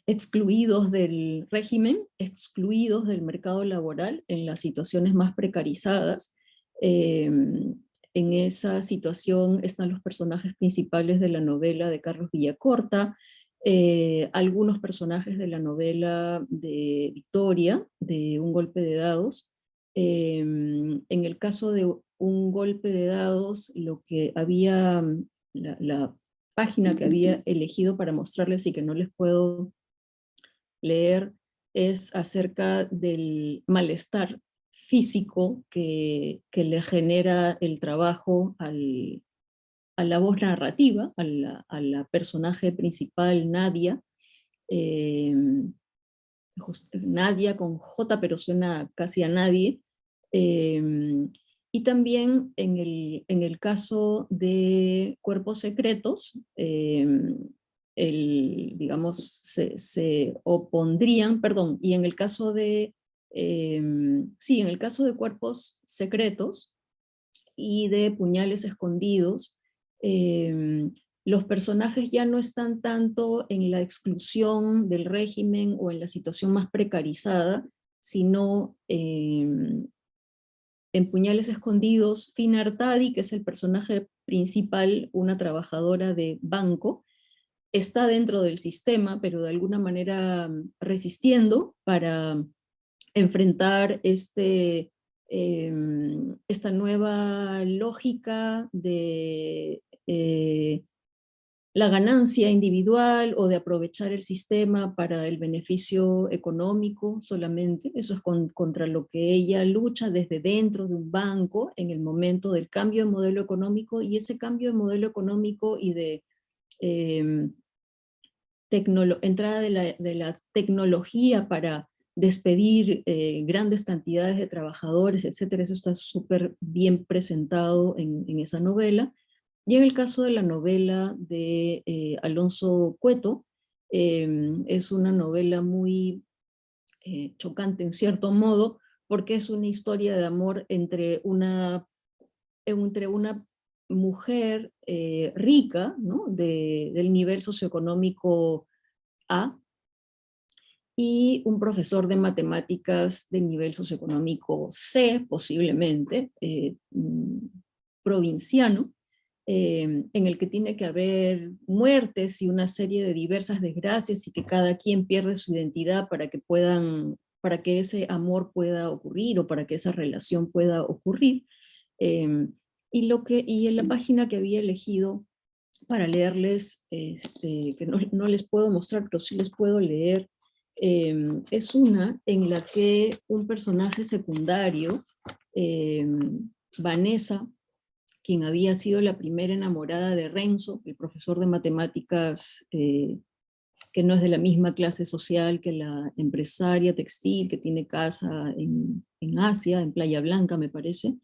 excluidos del régimen, excluidos del mercado laboral en las situaciones más precarizadas. En esa situación están los personajes principales de la novela de Carlos Villacorta, algunos personajes de la novela de Victoria, de Un golpe de dados. En el caso de Un golpe de dados, lo que había, la página que había elegido para mostrarles y que no les puedo leer, es acerca del malestar físico que le genera el trabajo a la voz narrativa, a la personaje principal, Nadia. Nadia con J, pero suena casi a nadie. Y también en el caso de Cuerpos Secretos, digamos, se opondrían, perdón, y en el caso de, sí, en el caso de Cuerpos Secretos y de Puñales Escondidos, los personajes ya no están tanto en la exclusión del régimen o en la situación más precarizada, sino en Puñales Escondidos, Fina Artadi, que es el personaje principal, una trabajadora de banco, está dentro del sistema, pero de alguna manera resistiendo para enfrentar esta nueva lógica de la ganancia individual o de aprovechar el sistema para el beneficio económico solamente. Eso es contra lo que ella lucha desde dentro de un banco en el momento del cambio de modelo económico, y ese cambio de modelo económico y de entrada de la tecnología para despedir grandes cantidades de trabajadores, etcétera. Eso está súper bien presentado en esa novela. Y en el caso de la novela de Alonso Cueto, es una novela muy chocante en cierto modo, porque es una historia de amor entre una mujer rica, ¿no? Del nivel socioeconómico A, y un profesor de matemáticas de nivel socioeconómico C, posiblemente, provinciano, en el que tiene que haber muertes y una serie de diversas desgracias y que cada quien pierde su identidad para que ese amor pueda ocurrir o para que esa relación pueda ocurrir. Y en la página que había elegido para leerles, que no les puedo mostrar, pero sí les puedo leer, es una en la que un personaje secundario, Vanessa, quien había sido la primera enamorada de Renzo, el profesor de matemáticas, que no es de la misma clase social que la empresaria textil, que tiene casa en Asia, en Playa Blanca, me parece.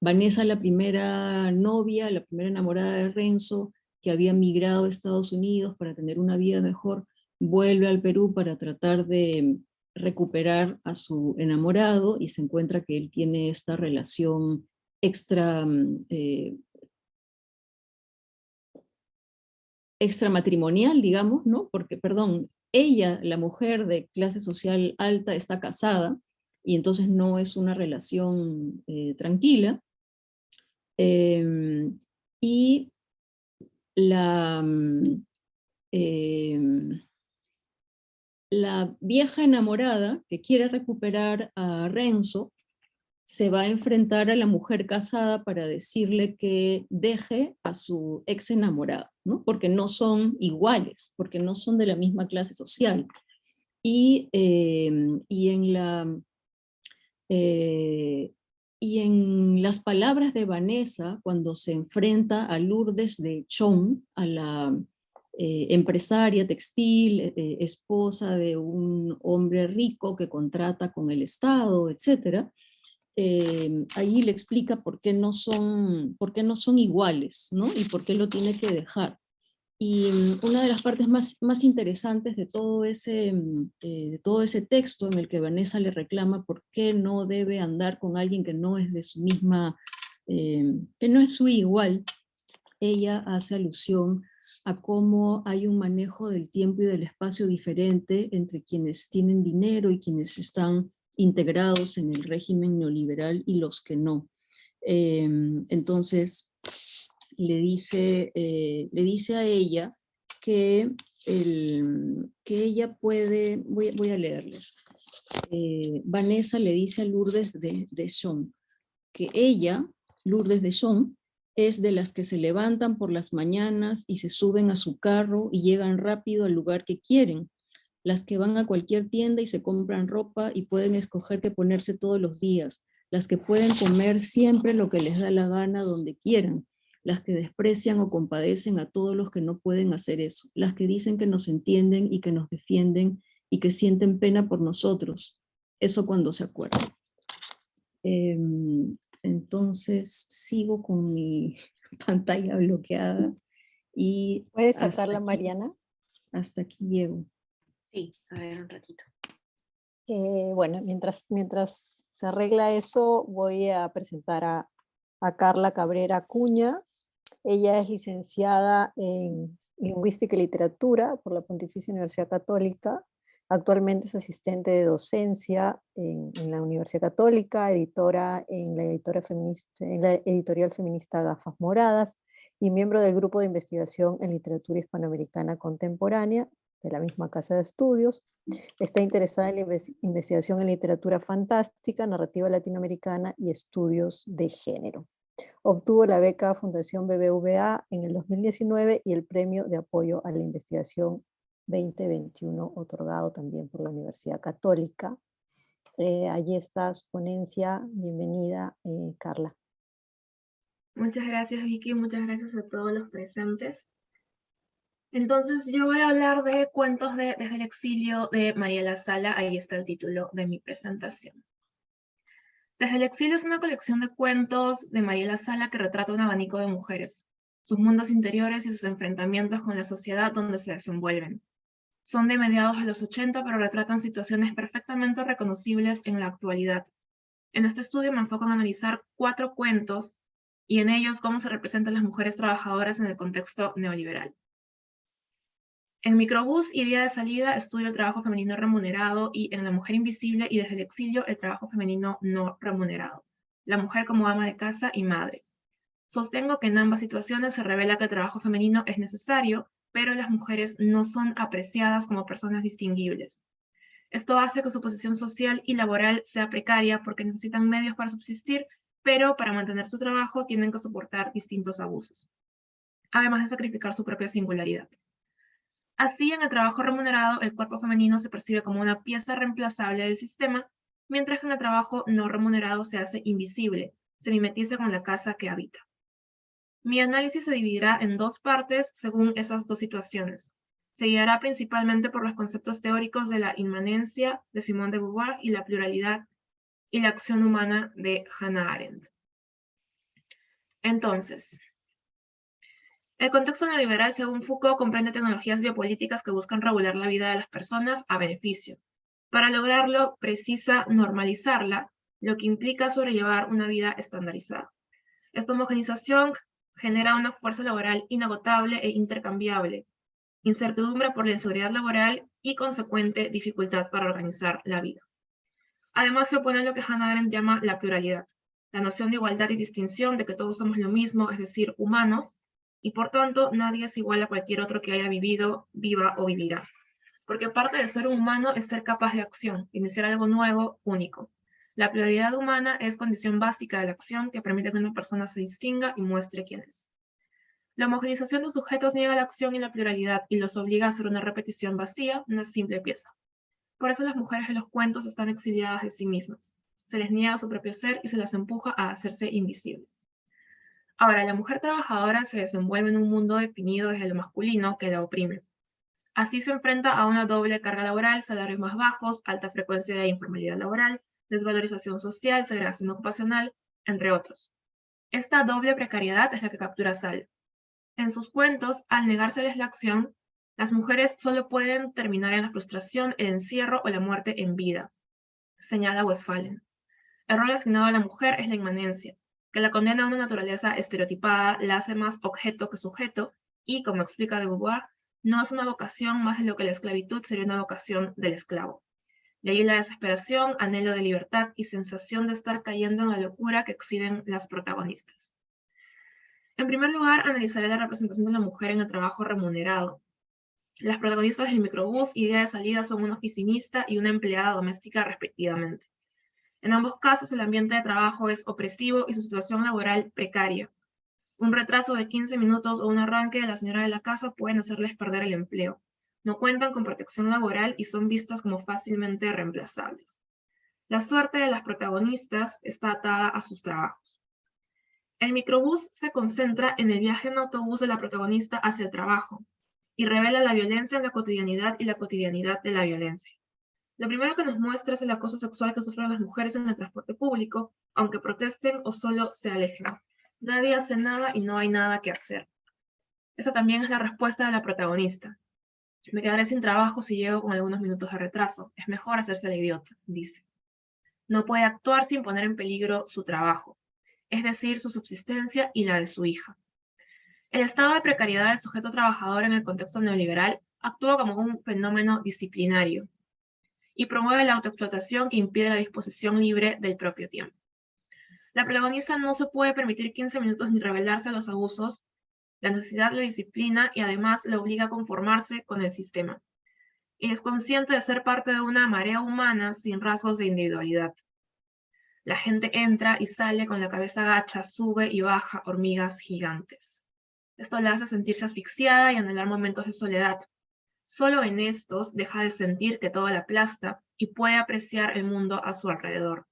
Vanessa, la primera novia, la primera enamorada de Renzo, que había migrado a Estados Unidos para tener una vida mejor, vuelve al Perú para tratar de recuperar a su enamorado y se encuentra que él tiene esta relación extramatrimonial, digamos, ¿no? Porque, perdón, ella, la mujer de clase social alta, está casada y entonces no es una relación tranquila. Y la vieja enamorada que quiere recuperar a Renzo se va a enfrentar a la mujer casada para decirle que deje a su ex enamorado, ¿no? Porque no son iguales, porque no son de la misma clase social. Y en las palabras de Vanessa, cuando se enfrenta a Lourdes de Chong, a la empresaria textil, esposa de un hombre rico que contrata con el Estado, etc., ahí le explica por qué no son iguales, ¿no? Y por qué lo tiene que dejar. Y una de las partes más interesantes de todo ese texto, en el que Vanessa le reclama por qué no debe andar con alguien que no es de su misma, que no es su igual, ella hace alusión a cómo hay un manejo del tiempo y del espacio diferente entre quienes tienen dinero y quienes están integrados en el régimen neoliberal y los que no. Entonces, le dice a ella que ella puede, voy a leerles. Vanessa le dice a Lourdes de Chong que ella, Lourdes de Chong, es de las que se levantan por las mañanas y se suben a su carro y llegan rápido al lugar que quieren, las que van a cualquier tienda y se compran ropa y pueden escoger qué ponerse todos los días, las que pueden comer siempre lo que les da la gana donde quieran, las que desprecian o compadecen a todos los que no pueden hacer eso, las que dicen que nos entienden y que nos defienden y que sienten pena por nosotros, eso cuando se acuerdan. Entonces sigo con mi pantalla bloqueada y ¿Puedes sacarla, Mariana? Hasta aquí llego. Sí, a ver un ratito. Bueno, mientras se arregla eso, voy a presentar a Carla Cabrera Acuña. Ella es licenciada en Lingüística y Literatura por la Pontificia Universidad Católica. Actualmente es asistente de docencia en la Universidad Católica, editora en la editorial feminista Gafas Moradas y miembro del Grupo de Investigación en Literatura Hispanoamericana Contemporánea de la misma casa de estudios. Está interesada en la investigación en literatura fantástica, narrativa latinoamericana y estudios de género. Obtuvo la beca Fundación BBVA en el 2019 y el premio de apoyo a la investigación 2021, otorgado también por la Universidad Católica. Allí está su ponencia. Bienvenida, Carla. Muchas gracias, Vicky. Muchas gracias a todos los presentes. Entonces, yo voy a hablar de cuentos desde el exilio de Mariela Sala. Ahí está el título de mi presentación. Desde el exilio es una colección de cuentos de Mariela Sala que retrata un abanico de mujeres, sus mundos interiores y sus enfrentamientos con la sociedad donde se desenvuelven. Son de mediados de los 80, pero retratan situaciones perfectamente reconocibles en la actualidad. En este estudio me enfoco en analizar 4 cuentos y en ellos cómo se representan las mujeres trabajadoras en el contexto neoliberal. En Microbús y Día de Salida estudio el trabajo femenino remunerado y en La Mujer Invisible y Desde el Exilio el trabajo femenino no remunerado. La mujer como ama de casa y madre. Sostengo que en ambas situaciones se revela que el trabajo femenino es necesario, pero las mujeres no son apreciadas como personas distinguibles. Esto hace que su posición social y laboral sea precaria porque necesitan medios para subsistir, pero para mantener su trabajo tienen que soportar distintos abusos, además de sacrificar su propia singularidad. Así, en el trabajo remunerado, el cuerpo femenino se percibe como una pieza reemplazable del sistema, mientras que en el trabajo no remunerado se hace invisible, se mimetiza con la casa que habita. Mi análisis se dividirá en dos partes según esas dos situaciones. Se guiará principalmente por los conceptos teóricos de la inmanencia de Simone de Beauvoir y la pluralidad y la acción humana de Hannah Arendt. Entonces, el contexto neoliberal, según Foucault, comprende tecnologías biopolíticas que buscan regular la vida de las personas a beneficio. Para lograrlo, precisa normalizarla, lo que implica sobrellevar una vida estandarizada. Esta homogenización genera una fuerza laboral inagotable e intercambiable, incertidumbre por la inseguridad laboral y consecuente dificultad para organizar la vida. Además, se opone a lo que Hannah Arendt llama la pluralidad, la noción de igualdad y distinción, de que todos somos lo mismo, es decir, humanos, y por tanto nadie es igual a cualquier otro que haya vivido, viva o vivirá. Porque parte de ser un humano es ser capaz de acción, iniciar algo nuevo, único. La pluralidad humana es condición básica de la acción que permite que una persona se distinga y muestre quién es. La homogenización de sujetos niega la acción y la pluralidad y los obliga a hacer una repetición vacía, una simple pieza. Por eso las mujeres de los cuentos están exiliadas de sí mismas. Se les niega su propio ser y se las empuja a hacerse invisibles. Ahora, la mujer trabajadora se desenvuelve en un mundo definido desde lo masculino que la oprime. Así se enfrenta a una doble carga laboral, salarios más bajos, alta frecuencia de informalidad laboral, desvalorización social, segregación ocupacional, entre otros. Esta doble precariedad es la que captura Sal. En sus cuentos, al negárseles la acción, las mujeres solo pueden terminar en la frustración, el encierro o la muerte en vida, señala Westphalen. El rol asignado a la mujer es la inmanencia, que la condena a una naturaleza estereotipada, la hace más objeto que sujeto, y, como explica de Beauvoir, no es una vocación más de lo que la esclavitud sería una vocación del esclavo. De ahí la desesperación, anhelo de libertad y sensación de estar cayendo en la locura que exhiben las protagonistas. En primer lugar, analizaré la representación de la mujer en el trabajo remunerado. Las protagonistas del Microbús y Día de Salida son una oficinista y una empleada doméstica respectivamente. En ambos casos, el ambiente de trabajo es opresivo y su situación laboral precaria. Un retraso de 15 minutos o un arranque de la señora de la casa pueden hacerles perder el empleo. No cuentan con protección laboral y son vistas como fácilmente reemplazables. La suerte de las protagonistas está atada a sus trabajos. El Microbús se concentra en el viaje en autobús de la protagonista hacia el trabajo y revela la violencia en la cotidianidad y la cotidianidad de la violencia. Lo primero que nos muestra es el acoso sexual que sufren las mujeres en el transporte público, aunque protesten o solo se alejen. Nadie hace nada y no hay nada que hacer. Esa también es la respuesta de la protagonista. Me quedaré sin trabajo si llego con algunos minutos de retraso. Es mejor hacerse la idiota, dice. No puede actuar sin poner en peligro su trabajo, es decir, su subsistencia y la de su hija. El estado de precariedad del sujeto trabajador en el contexto neoliberal actúa como un fenómeno disciplinario y promueve la autoexplotación que impide la disposición libre del propio tiempo. La protagonista no se puede permitir 15 minutos ni rebelarse a los abusos, la necesidad la disciplina y además la obliga a conformarse con el sistema. Y es consciente de ser parte de una marea humana sin rasgos de individualidad. La gente entra y sale con la cabeza gacha, sube y baja hormigas gigantes. Esto la hace sentirse asfixiada y anhelar momentos de soledad. Solo en estos deja de sentir que todo la aplasta y puede apreciar el mundo a su alrededor.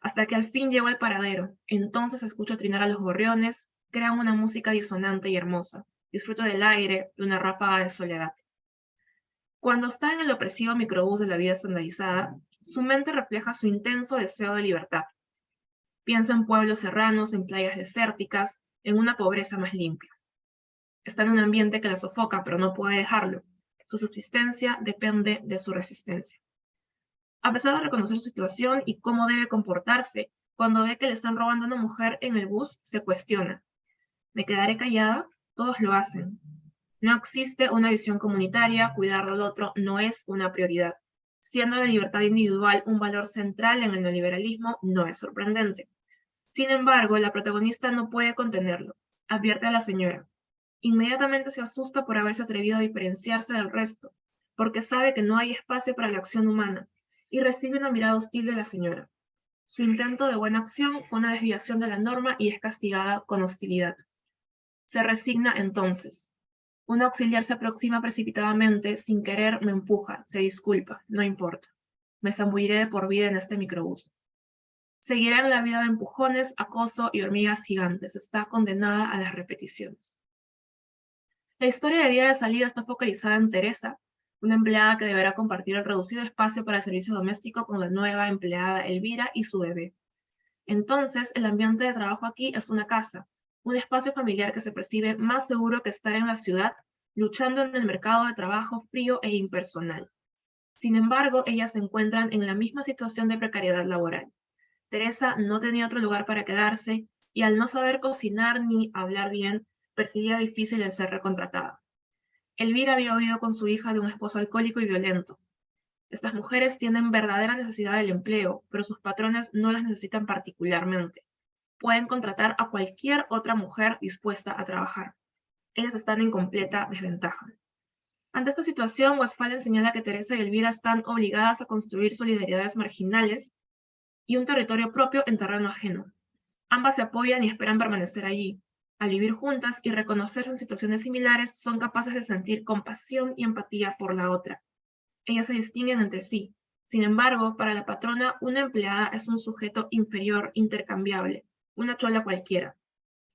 Hasta que al fin llegó al paradero, entonces escucho trinar a los gorriones, crean una música disonante y hermosa, disfruto del aire, de una ráfaga de soledad. Cuando está en el opresivo microbús de la vida estandarizada, su mente refleja su intenso deseo de libertad. Piensa en pueblos serranos, en playas desérticas, en una pobreza más limpia. Está en un ambiente que la sofoca, pero no puede dejarlo. Su subsistencia depende de su resistencia. A pesar de reconocer su situación y cómo debe comportarse, cuando ve que le están robando a una mujer en el bus, se cuestiona. ¿Me quedaré callada? Todos lo hacen. No existe una visión comunitaria, cuidar del otro no es una prioridad. Siendo la libertad individual un valor central en el neoliberalismo, no es sorprendente. Sin embargo, la protagonista no puede contenerlo. Advierte a la señora. Inmediatamente se asusta por haberse atrevido a diferenciarse del resto, porque sabe que no hay espacio para la acción humana, y recibe una mirada hostil de la señora. Su intento de buena acción fue una desviación de la norma y es castigada con hostilidad. Se resigna entonces. Un auxiliar se aproxima precipitadamente, sin querer me empuja, se disculpa, no importa. Me zambulliré de por vida en este microbús. Seguirá en la vida de empujones, acoso y hormigas gigantes. Está condenada a las repeticiones. La historia del día de salida está focalizada en Teresa, una empleada que deberá compartir el reducido espacio para el servicio doméstico con la nueva empleada Elvira y su bebé. Entonces, el ambiente de trabajo aquí es una casa, un espacio familiar que se percibe más seguro que estar en la ciudad, luchando en el mercado de trabajo frío e impersonal. Sin embargo, ellas se encuentran en la misma situación de precariedad laboral. Teresa no tenía otro lugar para quedarse y al no saber cocinar ni hablar bien, percibía difícil el ser recontratada. Elvira había huido con su hija de un esposo alcohólico y violento. Estas mujeres tienen verdadera necesidad del empleo, pero sus patrones no las necesitan particularmente. Pueden contratar a cualquier otra mujer dispuesta a trabajar. Ellas están en completa desventaja. Ante esta situación, Westphalen señala que Teresa y Elvira están obligadas a construir solidaridades marginales y un territorio propio en terreno ajeno. Ambas se apoyan y esperan permanecer allí. Al vivir juntas y reconocerse en situaciones similares, son capaces de sentir compasión y empatía por la otra. Ellas se distinguen entre sí. Sin embargo, para la patrona, una empleada es un sujeto inferior, intercambiable, una chola cualquiera.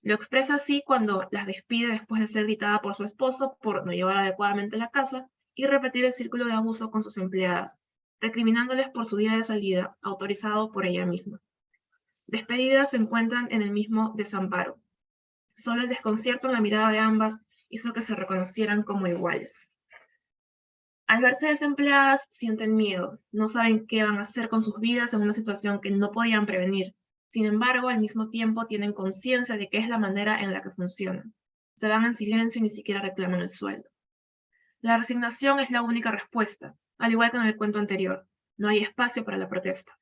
Lo expresa así cuando las despide después de ser gritada por su esposo por no llevar adecuadamente la casa y repetir el círculo de abuso con sus empleadas, recriminándoles por su día de salida, autorizado por ella misma. Despedidas se encuentran en el mismo desamparo. Solo el desconcierto en la mirada de ambas hizo que se reconocieran como iguales. Al verse desempleadas, sienten miedo, no saben qué van a hacer con sus vidas en una situación que no podían prevenir. Sin embargo, al mismo tiempo tienen conciencia de que es la manera en la que funcionan. Se van en silencio y ni siquiera reclaman el sueldo. La resignación es la única respuesta, al igual que en el cuento anterior. No hay espacio para la protesta.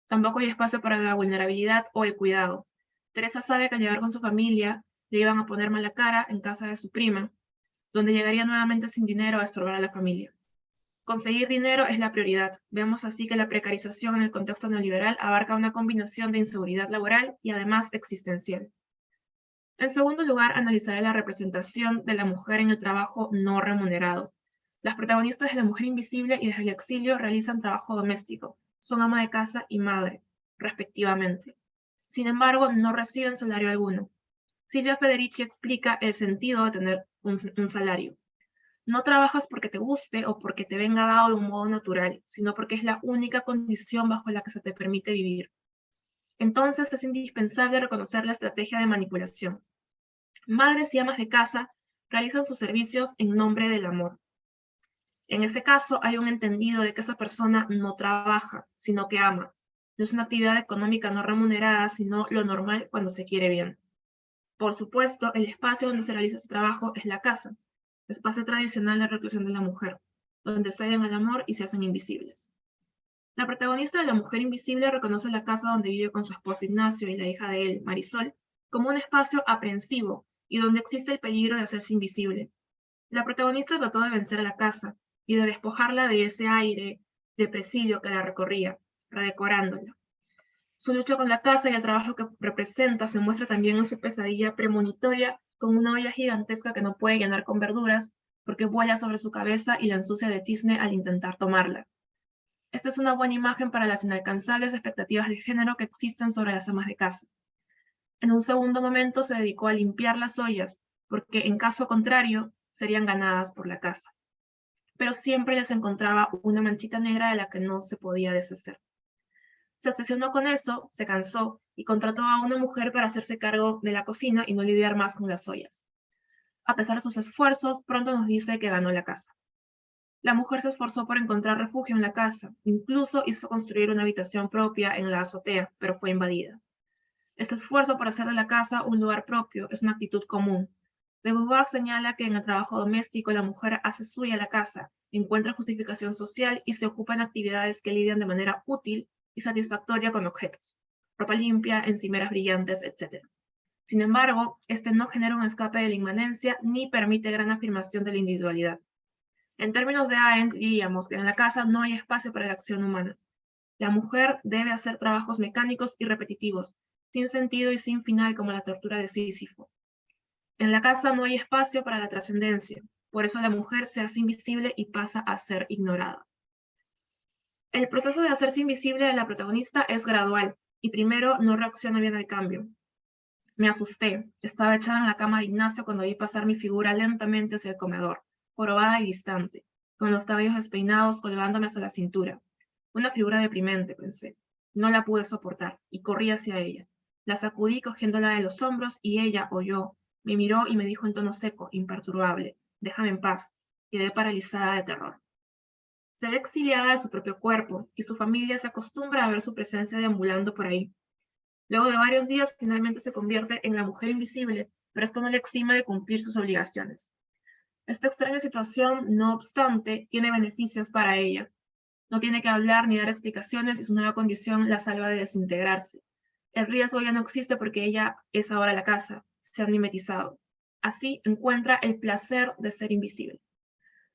Tampoco hay espacio para la vulnerabilidad o el cuidado. Teresa sabe que al llegar con su familia, le iban a poner mala cara en casa de su prima, donde llegaría nuevamente sin dinero a estorbar a la familia. Conseguir dinero es la prioridad. Vemos así que la precarización en el contexto neoliberal abarca una combinación de inseguridad laboral y además existencial. En segundo lugar, analizaré la representación de la mujer en el trabajo no remunerado. Las protagonistas de La Mujer Invisible y Desde el Exilio realizan trabajo doméstico. Son ama de casa y madre, respectivamente. Sin embargo, no reciben salario alguno. Silvia Federici explica el sentido de tener un salario. No trabajas porque te guste o porque te venga dado de un modo natural, sino porque es la única condición bajo la que se te permite vivir. Entonces es indispensable reconocer la estrategia de manipulación. Madres y amas de casa realizan sus servicios en nombre del amor. En ese caso hay un entendido de que esa persona no trabaja, sino que ama. No es una actividad económica no remunerada, sino lo normal cuando se quiere bien. Por supuesto, el espacio donde se realiza ese trabajo es la casa, espacio tradicional de reclusión de la mujer, donde ceden al amor y se hacen invisibles. La protagonista de La Mujer Invisible reconoce la casa donde vive con su esposo Ignacio y la hija de él, Marisol, como un espacio aprensivo y donde existe el peligro de hacerse invisible. La protagonista trató de vencer a la casa y de despojarla de ese aire de presidio que la recorría, redecorándola. Su lucha con la casa y el trabajo que representa se muestra también en su pesadilla premonitoria con una olla gigantesca que no puede llenar con verduras porque vuela sobre su cabeza y la ensucia de tizne al intentar tomarla. Esta es una buena imagen para las inalcanzables expectativas de género que existen sobre las amas de casa. En un segundo momento se dedicó a limpiar las ollas, porque en caso contrario serían ganadas por la casa. Pero siempre les encontraba una manchita negra de la que no se podía deshacer. Se obsesionó con eso, se cansó y contrató a una mujer para hacerse cargo de la cocina y no lidiar más con las ollas. A pesar de sus esfuerzos, pronto nos dice que ganó la casa. La mujer se esforzó por encontrar refugio en la casa, incluso hizo construir una habitación propia en la azotea, pero fue invadida. Este esfuerzo por hacer de la casa un lugar propio es una actitud común. De Beauvoir señala que en el trabajo doméstico la mujer hace suya la casa, encuentra justificación social y se ocupa en actividades que lidian de manera útil y satisfactoria con objetos, ropa limpia, encimeras brillantes, etc. Sin embargo, este no genera un escape de la inmanencia ni permite gran afirmación de la individualidad. En términos de Arendt, diríamos que en la casa no hay espacio para la acción humana. La mujer debe hacer trabajos mecánicos y repetitivos, sin sentido y sin final como la tortura de Sísifo. En la casa no hay espacio para la trascendencia, por eso la mujer se hace invisible y pasa a ser ignorada. El proceso de hacerse invisible de la protagonista es gradual, y primero no reacciona bien al cambio. Me asusté, estaba echada en la cama de Ignacio cuando vi pasar mi figura lentamente hacia el comedor, jorobada y distante, con los cabellos despeinados colgándome hacia la cintura. Una figura deprimente, pensé. No la pude soportar, y corrí hacia ella. La sacudí cogiéndola de los hombros, y ella, o yo, me miró y me dijo en tono seco, imperturbable, déjame en paz. Quedé paralizada de terror. Se ve exiliada de su propio cuerpo, y su familia se acostumbra a ver su presencia deambulando por ahí. Luego de varios días, finalmente se convierte en la mujer invisible, pero esto no le exime de cumplir sus obligaciones. Esta extraña situación, no obstante, tiene beneficios para ella. No tiene que hablar ni dar explicaciones y su nueva condición la salva de desintegrarse. El riesgo ya no existe porque ella es ahora la casa, se ha mimetizado. Así encuentra el placer de ser invisible.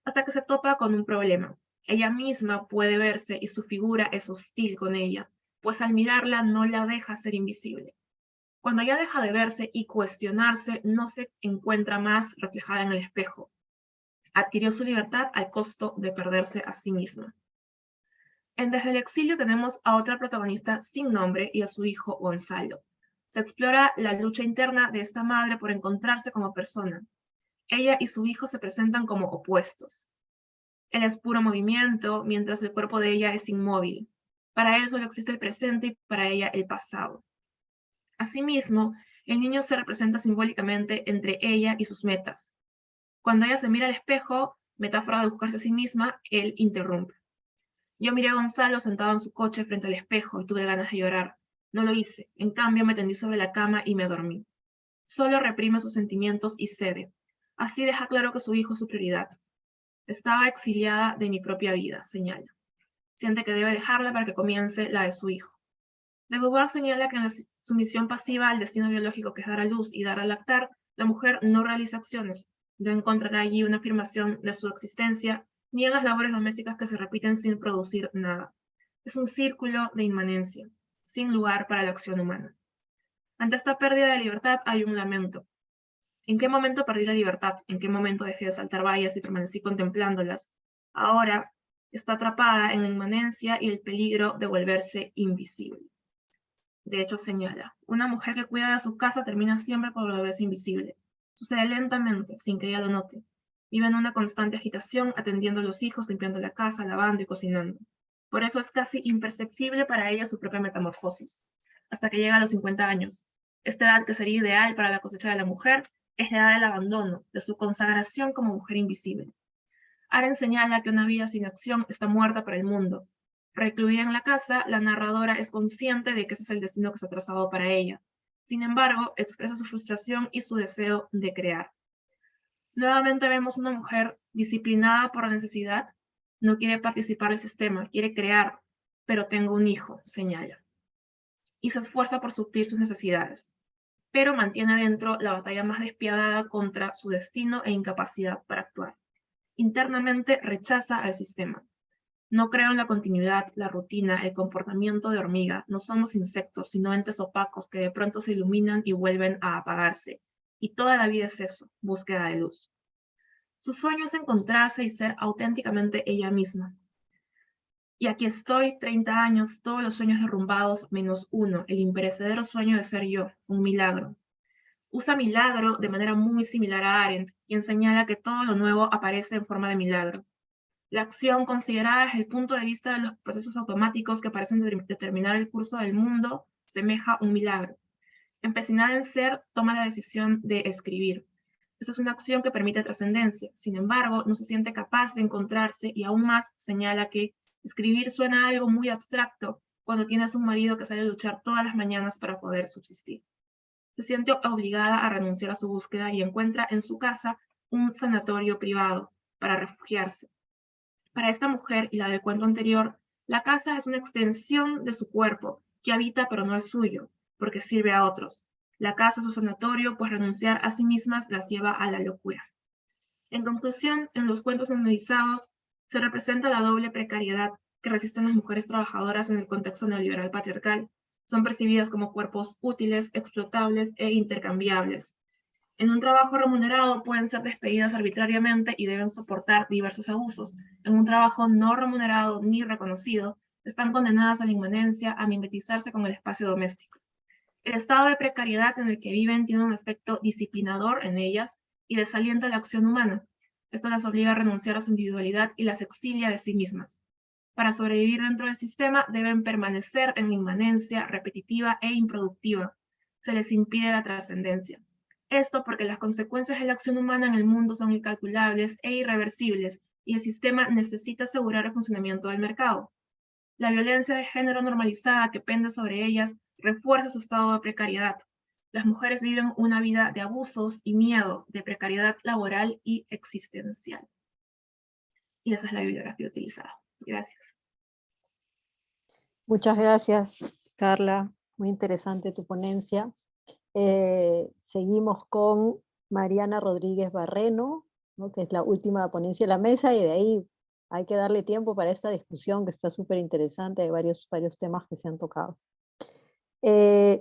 Hasta que se topa con un problema. Ella misma puede verse y su figura es hostil con ella, pues al mirarla no la deja ser invisible. Cuando ya deja de verse y cuestionarse, no se encuentra más reflejada en el espejo. Adquirió su libertad al costo de perderse a sí misma. En Desde el exilio tenemos a otra protagonista sin nombre y a su hijo Gonzalo. Se explora la lucha interna de esta madre por encontrarse como persona. Ella y su hijo se presentan como opuestos. Él es puro movimiento, mientras el cuerpo de ella es inmóvil. Para él solo existe el presente y para ella el pasado. Asimismo, el niño se representa simbólicamente entre ella y sus metas. Cuando ella se mira al espejo, metáfora de buscarse a sí misma, él interrumpe. Yo miré a Gonzalo sentado en su coche frente al espejo y tuve ganas de llorar. No lo hice, en cambio me tendí sobre la cama y me dormí. Solo reprime sus sentimientos y cede. Así deja claro que su hijo es su prioridad. Estaba exiliada de mi propia vida, señala. Siente que debe dejarla para que comience la de su hijo. De Beauvoir señala que en la sumisión pasiva al destino biológico que es dar a luz y dar a lactar, la mujer no realiza acciones. No encontrará allí una afirmación de su existencia, ni en las labores domésticas que se repiten sin producir nada. Es un círculo de inmanencia, sin lugar para la acción humana. Ante esta pérdida de libertad hay un lamento. ¿En qué momento perdí la libertad? ¿En qué momento dejé de saltar vallas y permanecí contemplándolas? Ahora está atrapada en la inmanencia y el peligro de volverse invisible. De hecho, señala, una mujer que cuida de su casa termina siempre por volverse invisible. Sucede lentamente, sin que ella lo note. Vive en una constante agitación, atendiendo a los hijos, limpiando la casa, lavando y cocinando. Por eso es casi imperceptible para ella su propia metamorfosis, hasta que llega a los 50 años. Esta edad que sería ideal para la cosecha de la mujer es la edad del abandono, de su consagración como mujer invisible. Arendt señala que una vida sin acción está muerta para el mundo. Recluida en la casa, la narradora es consciente de que ese es el destino que se ha trazado para ella. Sin embargo, expresa su frustración y su deseo de crear. Nuevamente vemos una mujer disciplinada por la necesidad, no quiere participar del sistema, quiere crear, pero tengo un hijo, señala. Y se esfuerza por suplir sus necesidades, pero mantiene dentro la batalla más despiadada contra su destino e incapacidad para actuar. Internamente rechaza al sistema. No creo en la continuidad, la rutina, el comportamiento de hormiga. No somos insectos, sino entes opacos que de pronto se iluminan y vuelven a apagarse. Y toda la vida es eso, búsqueda de luz. Su sueño es encontrarse y ser auténticamente ella misma. Y aquí estoy, 30 años, todos los sueños derrumbados menos uno, el imperecedero sueño de ser yo, un milagro. Usa milagro de manera muy similar a Arendt, quien señala que todo lo nuevo aparece en forma de milagro. La acción considerada desde el punto de vista de los procesos automáticos que parecen determinar el curso del mundo, semeja un milagro. Empecinada en ser, toma la decisión de escribir. Esa es una acción que permite trascendencia. Sin embargo, no se siente capaz de encontrarse y aún más señala que escribir suena a algo muy abstracto cuando tienes un marido que sale a luchar todas las mañanas para poder subsistir. se siente obligada a renunciar a su búsqueda y encuentra en su casa un sanatorio privado para refugiarse. Para esta mujer y la del cuento anterior, la casa es una extensión de su cuerpo, que habita pero no es suyo, porque sirve a otros. La casa es su sanatorio, pues renunciar a sí mismas las lleva a la locura. En conclusión, en los cuentos analizados se representa la doble precariedad que resisten las mujeres trabajadoras en el contexto neoliberal patriarcal. Son percibidas como cuerpos útiles, explotables e intercambiables. En un trabajo remunerado pueden ser despedidas arbitrariamente y deben soportar diversos abusos. En un trabajo no remunerado ni reconocido, están condenadas a la inmanencia, a mimetizarse con el espacio doméstico. El estado de precariedad en el que viven tiene un efecto disciplinador en ellas y desalienta la acción humana. Esto las obliga a renunciar a su individualidad y las exilia de sí mismas. Para sobrevivir dentro del sistema deben permanecer en la inmanencia repetitiva e improductiva. Se les impide la trascendencia. Esto porque las consecuencias de la acción humana en el mundo son incalculables e irreversibles y el sistema necesita asegurar el funcionamiento del mercado. La violencia de género normalizada que pende sobre ellas refuerza su estado de precariedad. Las mujeres viven una vida de abusos y miedo, de precariedad laboral y existencial. Y esa es la bibliografía utilizada. Gracias. Muchas gracias, Carla. Muy interesante tu ponencia. Seguimos con Mariana Rodríguez Barreno, ¿no?, que es la última ponencia de la mesa, y de ahí hay que darle tiempo para esta discusión que está súper interesante. Hay varios temas que se han tocado.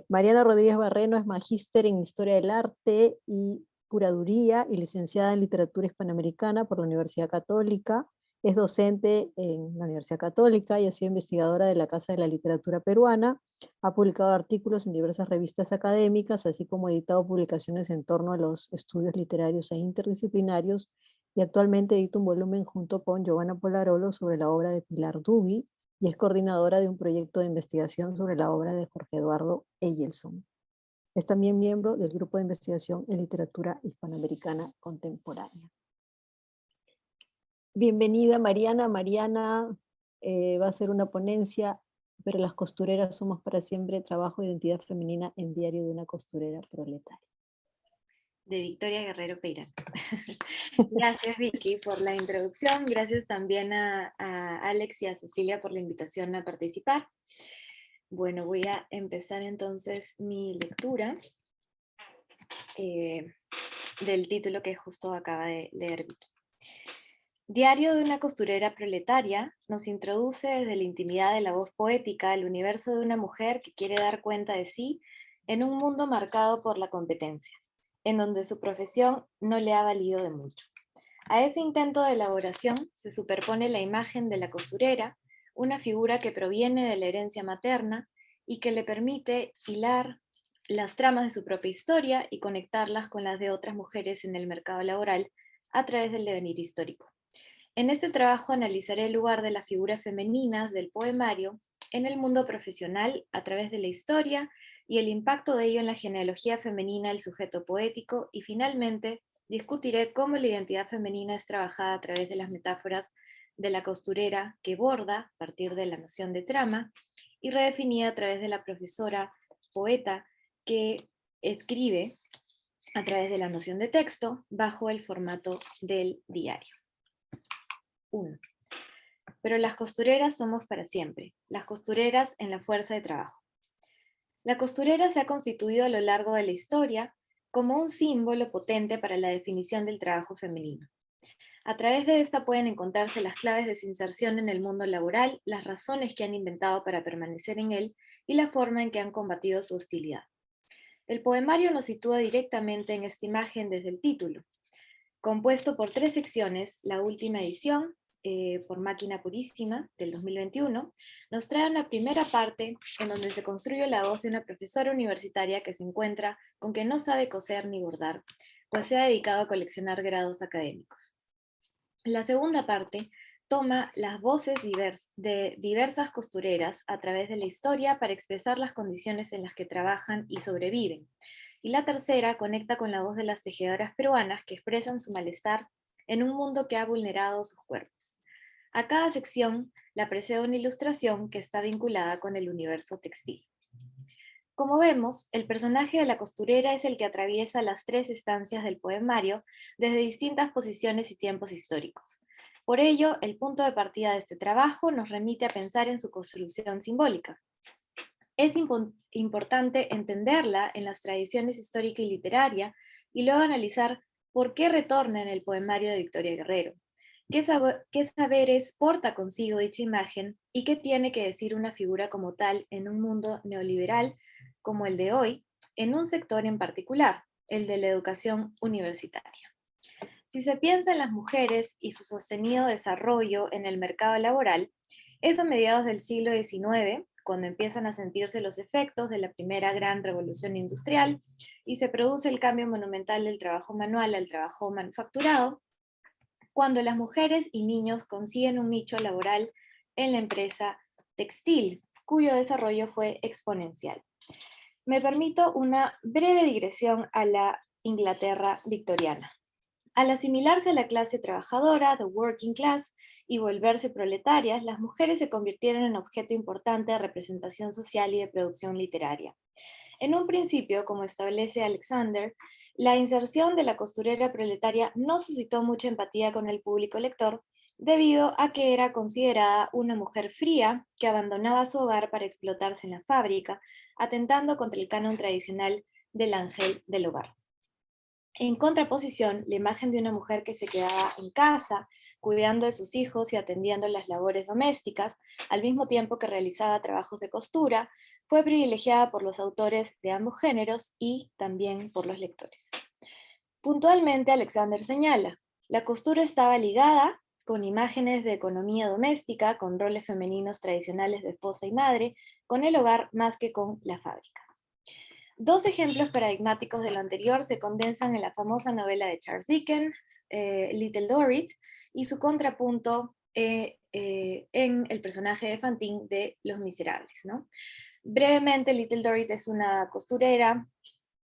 Mariana Rodríguez Barreno es magíster en Historia del Arte y Curaduría y licenciada en Literatura Hispanoamericana por la Universidad Católica. Es docente en la Universidad Católica y ha sido investigadora de la Casa de la Literatura Peruana. Ha publicado artículos en diversas revistas académicas, así como ha editado publicaciones en torno a los estudios literarios e interdisciplinarios, y actualmente edita un volumen junto con Giovanna Polarolo sobre la obra de Pilar Duby, y es coordinadora de un proyecto de investigación sobre la obra de Jorge Eduardo Eyelson. Es también miembro del Grupo de Investigación en Literatura Hispanoamericana Contemporánea. Bienvenida, Mariana. Mariana va a hacer una ponencia, pero las costureras somos para siempre, trabajo e identidad femenina en Diario de una costurera proletaria. De Victoria Guerrero Peirán. Gracias, Vicky, por la introducción. Gracias también a Alex y a Cecilia por la invitación a participar. Bueno, voy a empezar entonces mi lectura del título que justo acaba de leer Vicky. Diario de una costurera proletaria nos introduce desde la intimidad de la voz poética al universo de una mujer que quiere dar cuenta de sí en un mundo marcado por la competencia, en donde su profesión no le ha valido de mucho. A ese intento de elaboración se superpone la imagen de la costurera, una figura que proviene de la herencia materna y que le permite hilar las tramas de su propia historia y conectarlas con las de otras mujeres en el mercado laboral a través del devenir histórico. En este trabajo analizaré el lugar de las figuras femeninas del poemario en el mundo profesional a través de la historia y el impacto de ello en la genealogía femenina del sujeto poético, y finalmente discutiré cómo la identidad femenina es trabajada a través de las metáforas de la costurera que borda a partir de la noción de trama y redefinida a través de la profesora poeta que escribe a través de la noción de texto bajo el formato del diario. 1. Pero las costureras somos para siempre, las costureras en la fuerza de trabajo. La costurera se ha constituido a lo largo de la historia como un símbolo potente para la definición del trabajo femenino. A través de esta pueden encontrarse las claves de su inserción en el mundo laboral, las razones que han inventado para permanecer en él y la forma en que han combatido su hostilidad. El poemario nos sitúa directamente en esta imagen desde el título. Compuesto por 3 secciones, la última edición, por Máquina Purísima, del 2021, nos trae una primera parte en donde se construye la voz de una profesora universitaria que se encuentra con que no sabe coser ni bordar, pues se ha dedicado a coleccionar grados académicos. La segunda parte toma las voces de diversas costureras a través de la historia para expresar las condiciones en las que trabajan y sobreviven. Y la tercera conecta con la voz de las tejedoras peruanas que expresan su malestar en un mundo que ha vulnerado sus cuerpos. A cada sección la precede una ilustración que está vinculada con el universo textil. Como vemos, el personaje de la costurera es el que atraviesa las 3 estancias del poemario desde distintas posiciones y tiempos históricos. Por ello, el punto de partida de este trabajo nos remite a pensar en su construcción simbólica. Es importante entenderla en las tradiciones histórica y literaria y luego analizar por qué retorna en el poemario de Victoria Guerrero. ¿Qué saberes porta consigo dicha imagen y qué tiene que decir una figura como tal en un mundo neoliberal como el de hoy, en un sector en particular, el de la educación universitaria? Si se piensa en las mujeres y su sostenido desarrollo en el mercado laboral, es a mediados del siglo XIX, cuando empiezan a sentirse los efectos de la primera gran revolución industrial y se produce el cambio monumental del trabajo manual al trabajo manufacturado, cuando las mujeres y niños consiguen un nicho laboral en la empresa textil, cuyo desarrollo fue exponencial. Me permito una breve digresión a la Inglaterra victoriana. Al asimilarse a la clase trabajadora, the working class, y volverse proletarias, las mujeres se convirtieron en objeto importante de representación social y de producción literaria. En un principio, como establece Alexander, la inserción de la costurera proletaria no suscitó mucha empatía con el público lector, debido a que era considerada una mujer fría que abandonaba su hogar para explotarse en la fábrica, atentando contra el canon tradicional del ángel del hogar. En contraposición, la imagen de una mujer que se quedaba en casa, cuidando de sus hijos y atendiendo las labores domésticas, al mismo tiempo que realizaba trabajos de costura, fue privilegiada por los autores de ambos géneros y también por los lectores. Puntualmente, Alexander señala, la costura estaba ligada con imágenes de economía doméstica, con roles femeninos tradicionales de esposa y madre, con el hogar más que con la fábrica. 2 ejemplos paradigmáticos de lo anterior se condensan en la famosa novela de Charles Dickens, Little Dorrit, y su contrapunto en el personaje de Fantine de Los Miserables, ¿no? Brevemente, Little Dorrit es una costurera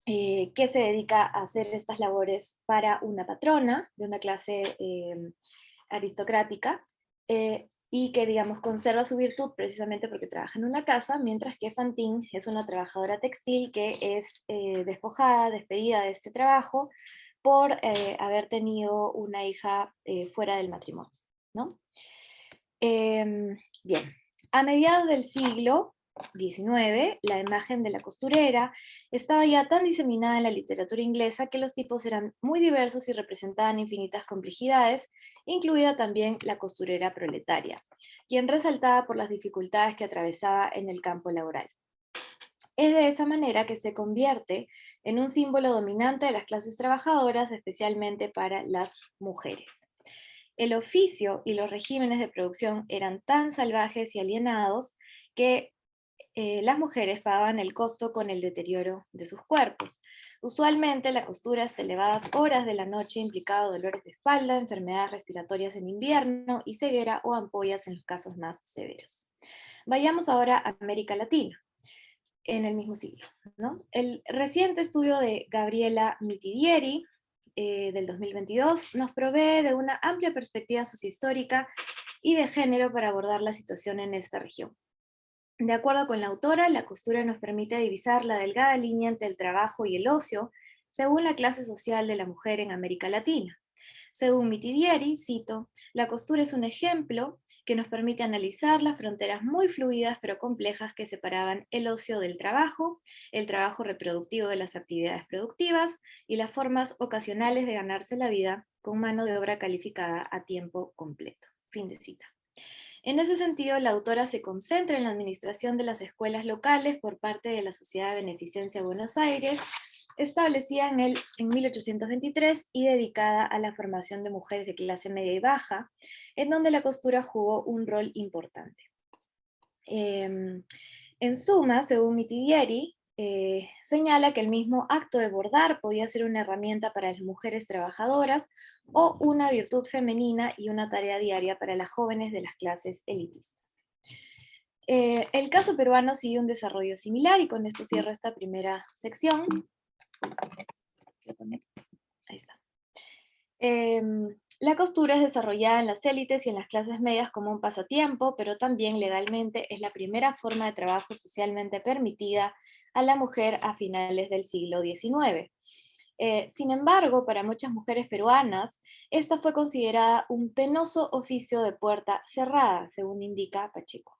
que se dedica a hacer estas labores para una patrona de una clase aristocrática, y que, digamos, conserva su virtud precisamente porque trabaja en una casa, mientras que Fantine es una trabajadora textil que es despojada, despedida de este trabajo por haber tenido una hija fuera del matrimonio, ¿no? Bien, a mediados del siglo XIX, la imagen de la costurera estaba ya tan diseminada en la literatura inglesa que los tipos eran muy diversos y representaban infinitas complejidades, incluida también la costurera proletaria, quien resaltaba por las dificultades que atravesaba en el campo laboral. Es de esa manera que se convierte en un símbolo dominante de las clases trabajadoras, especialmente para las mujeres. El oficio y los regímenes de producción eran tan salvajes y alienados que las mujeres pagaban el costo con el deterioro de sus cuerpos. Usualmente la costura hasta elevadas horas de la noche implicaba dolores de espalda, enfermedades respiratorias en invierno y ceguera o ampollas en los casos más severos. Vayamos ahora a América Latina, en el mismo siglo, ¿no? El reciente estudio de Gabriela Mitidieri, del 2022, nos provee de una amplia perspectiva sociohistórica y de género para abordar la situación en esta región. De acuerdo con la autora, la costura nos permite divisar la delgada línea entre el trabajo y el ocio, según la clase social de la mujer en América Latina. Según Mitidieri, cito, la costura es un ejemplo que nos permite analizar las fronteras muy fluidas pero complejas que separaban el ocio del trabajo, el trabajo reproductivo de las actividades productivas y las formas ocasionales de ganarse la vida con mano de obra calificada a tiempo completo. Fin de cita. En ese sentido, la autora se concentra en la administración de las escuelas locales por parte de la Sociedad de Beneficencia Buenos Aires, establecida en 1823 y dedicada a la formación de mujeres de clase media y baja, en donde la costura jugó un rol importante. En suma, según Mitidieri, señala que el mismo acto de bordar podía ser una herramienta para las mujeres trabajadoras o una virtud femenina y una tarea diaria para las jóvenes de las clases elitistas. El caso peruano sigue un desarrollo similar y con esto cierro esta primera sección. Ahí está. La costura es desarrollada en las élites y en las clases medias como un pasatiempo, pero también legalmente es la primera forma de trabajo socialmente permitida a la mujer a finales del siglo XIX. Sin embargo, para muchas mujeres peruanas, esta fue considerada un penoso oficio de puerta cerrada, según indica Pacheco.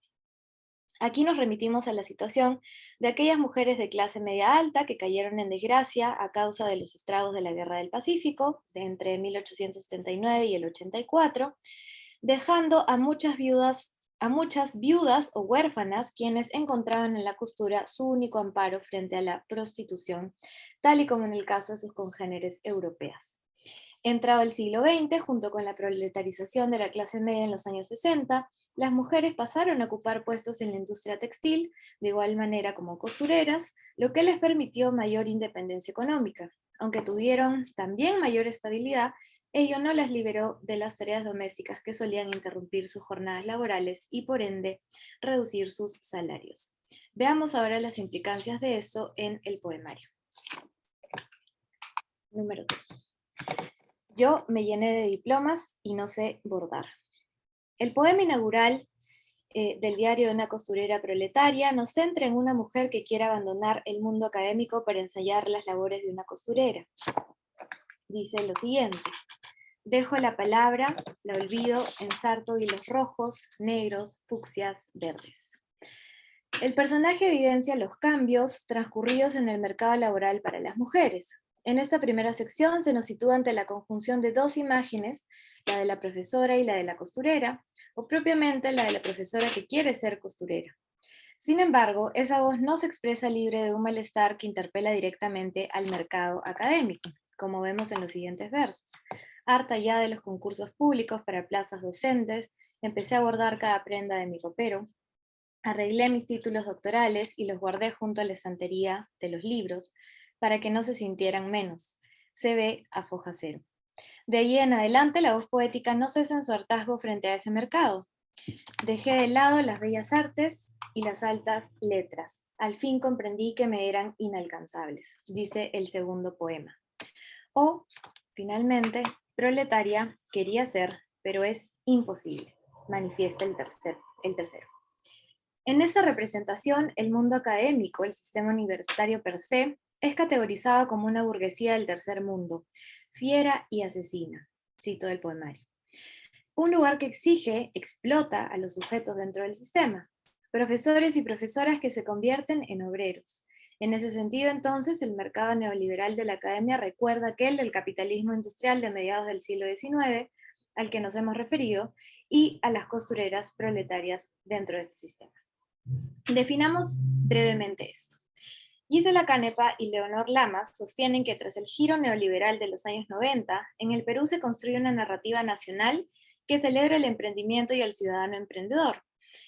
Aquí nos remitimos a la situación de aquellas mujeres de clase media alta que cayeron en desgracia a causa de los estragos de la Guerra del Pacífico, de entre 1879 y el 84, dejando a muchas viudas o huérfanas quienes encontraban en la costura su único amparo frente a la prostitución, tal y como en el caso de sus congéneres europeas. Entrado el siglo XX, junto con la proletarización de la clase media en los años 60, las mujeres pasaron a ocupar puestos en la industria textil, de igual manera como costureras, lo que les permitió mayor independencia económica. Aunque tuvieron también mayor estabilidad, ello no las liberó de las tareas domésticas que solían interrumpir sus jornadas laborales y por ende reducir sus salarios. Veamos ahora las implicancias de esto en el poemario. Número 2. Yo me llené de diplomas y no sé bordar. El poema inaugural del diario de una costurera proletaria nos centra en una mujer que quiere abandonar el mundo académico para ensayar las labores de una costurera. Dice lo siguiente: dejo la palabra, la olvido, ensarto hilos rojos, negros, fucsias, verdes. El personaje evidencia los cambios transcurridos en el mercado laboral para las mujeres. En esta primera sección se nos sitúa ante la conjunción de dos imágenes, la de la profesora y la de la costurera, o propiamente la de la profesora que quiere ser costurera. Sin embargo, esa voz no se expresa libre de un malestar que interpela directamente al mercado académico, como vemos en los siguientes versos. Harta ya de los concursos públicos para plazas docentes, empecé a bordar cada prenda de mi ropero, arreglé mis títulos doctorales y los guardé junto a la estantería de los libros, para que no se sintieran menos. Se ve a foja cero. De ahí en adelante, la voz poética no cesa en su hartazgo frente a ese mercado. Dejé de lado las bellas artes y las altas letras. Al fin comprendí que me eran inalcanzables, dice el segundo poema. O, finalmente, proletaria quería ser, pero es imposible, manifiesta el tercero. En esta representación, el mundo académico, el sistema universitario per se, es categorizado como una burguesía del tercer mundo, fiera y asesina, cito del poemario. Un lugar que exige, explota a los sujetos dentro del sistema, profesores y profesoras que se convierten en obreros. En ese sentido, entonces, el mercado neoliberal de la academia recuerda aquel del capitalismo industrial de mediados del siglo XIX, al que nos hemos referido, y a las costureras proletarias dentro de este sistema. Definamos brevemente esto. Gisela Canepa y Leonor Lamas sostienen que tras el giro neoliberal de los años 90, en el Perú se construye una narrativa nacional que celebra el emprendimiento y al ciudadano emprendedor.